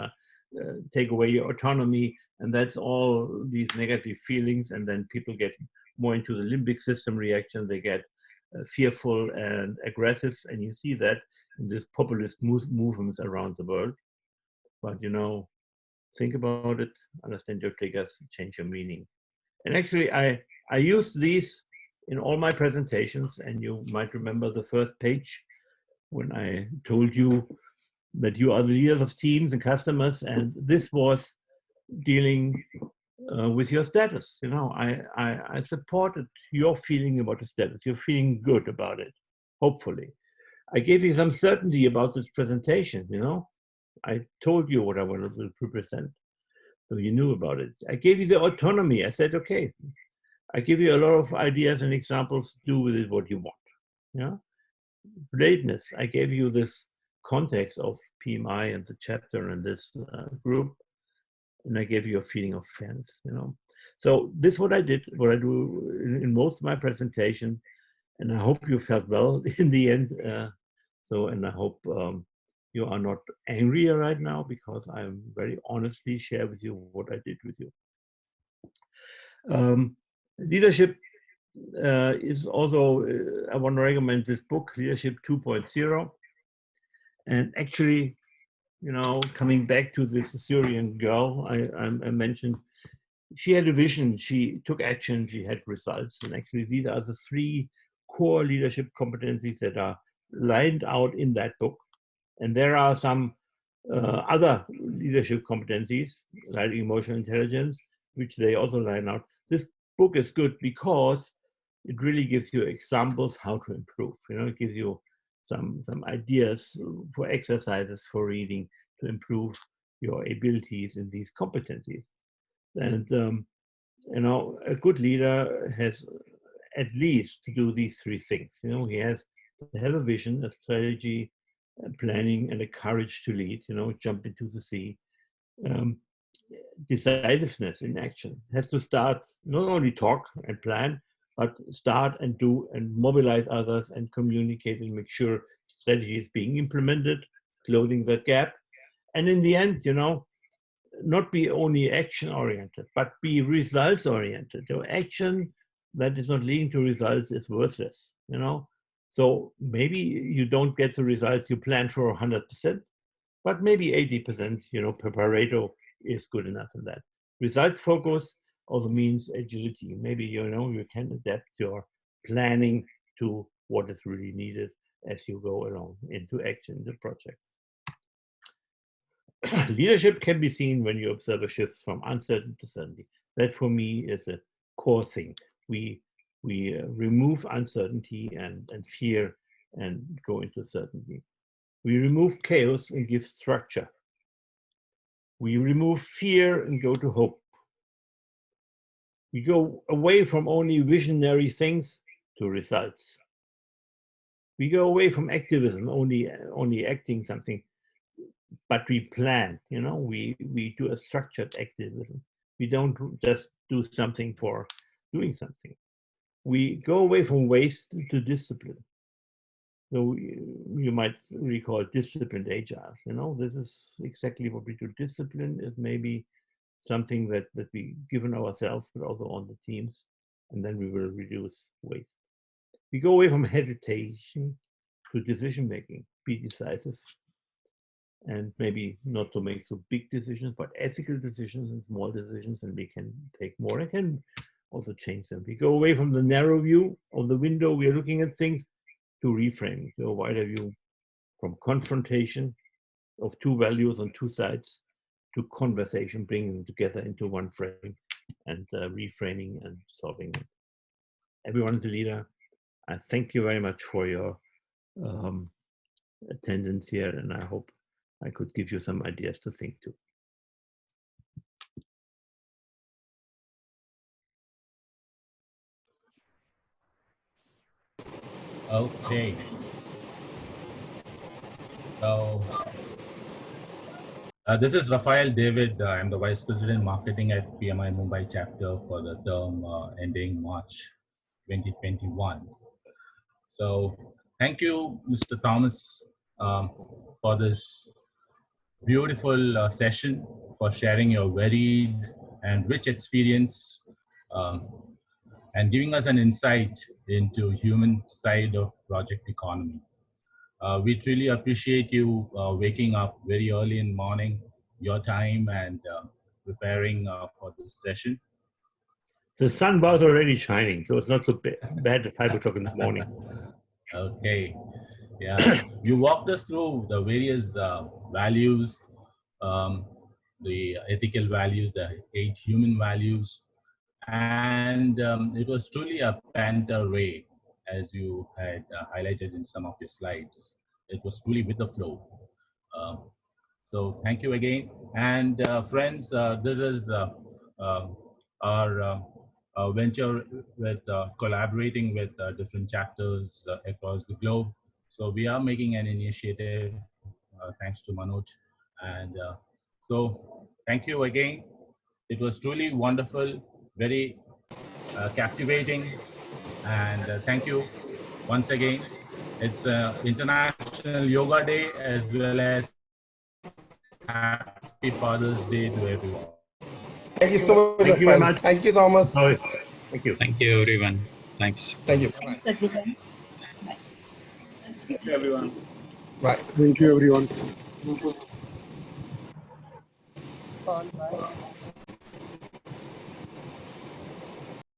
S1: take away your autonomy, and that's all these negative feelings. And then people get more into the limbic system reaction. They get fearful and aggressive, and you see that in these populist movements around the world. But you know, think about it, understand your triggers, change your meaning. And actually, I use these in all my presentations, and you might remember the first page when I told you that you are the leaders of teams and customers, and this was dealing with your status. You know, I supported your feeling about the status. You're feeling good about it, hopefully. I gave you some certainty about this presentation, you know. I told you what I wanted to present, so you knew about it. I gave you the autonomy. I said, okay, I give you a lot of ideas and examples, do with it what you want. Yeah. Relatedness. I gave you this context of PMI and the chapter and this group, and I gave you a feeling of fairness, you know. So this is what I did, what I do in most of my presentation, and I hope you felt well in the end. And I hope you are not angry right now, because I'm very honestly share with you what I did with you. Leadership is also, I want to recommend this book, Leadership 2.0. And actually, you know, coming back to this Syrian girl I mentioned, she had a vision, she took action, she had results. And actually, these are the 3 core leadership competencies that are lined out in that book. And there are some other leadership competencies, like emotional intelligence, which they also line out. This book is good because it really gives you examples how to improve. You know, it gives you some ideas for exercises for reading to improve your abilities in these competencies. And you know, a good leader has at least to do these 3 things. You know, he has to have a vision, a strategy, planning, and a courage to lead. You know, jump into the sea. Decisiveness in action has to start, not only talk and plan, but start and do and mobilize others and communicate and make sure strategy is being implemented, closing that gap. And in the end, you know, not be only action oriented, but be results oriented. Your action that is not leading to results is worthless, you know. So maybe you don't get the results you planned for 100%, but maybe 80%, you know, per Pareto is good enough in that. Results focus also means agility. Maybe, you know, you can adapt your planning to what is really needed as you go along into action in the project. Leadership can be seen when you observe a shift from uncertain to certainty. That for me is a core thing. We remove uncertainty and fear and go into certainty. We remove chaos and give structure. We remove fear and go to hope. We go away from only visionary things to results. We go away from activism, only acting something, but we plan, you know, we do a structured activism. We don't just do something for doing something. We go away from waste to discipline. So you might recall disciplined agile, you know, this is exactly what we do. Discipline is maybe something that we given ourselves, but also on the teams, and then we will reduce waste. We go away from hesitation to decision making, be decisive, and maybe not to make so big decisions, but ethical decisions and small decisions, and we can take more and can also change them. We go away from the narrow view of the window we are looking at things to reframing, to a wider view, from confrontation of 2 values on 2 sides to conversation, bringing them together into one frame and reframing and solving it. Everyone is a leader. I thank you very much for your attendance here, and I hope I could give you some ideas to think to.
S3: Okay. So this is Rafael David. I'm the Vice President Marketing at PMI Mumbai chapter for the term ending March 2021. So thank you, Mr. Thomas, for this beautiful session, for sharing your varied and rich experience um, and giving us an insight into human side of project economy. We truly appreciate you waking up very early in the morning, your time, and preparing for this session.
S1: The sun was already shining, so it's not so bad at 5 o'clock in the morning.
S3: Okay, yeah. You walked us through the various values, um, the ethical values, the 8 human values, and it was truly a panther ray, as you had highlighted in some of your slides. It was truly with the flow. Um, so thank you again. And friends, this is our venture with collaborating with different chapters across the globe. So we are making an initiative thanks to Manoj. And so thank you again. It was truly wonderful, very captivating. And thank you once again. It's International Yoga Day as well as Happy Father's Day to everyone.
S2: Thank you so much,
S1: Thank you very
S2: Rafael.
S1: much.
S2: Thank you, Thomas.
S1: Sorry. Thank you.
S5: Thank you, everyone. Thanks.
S2: Thank you.
S6: Thanks, everyone. Bye.
S4: Thank you, everyone.
S2: Bye.
S7: Thank you, everyone.
S6: Bye.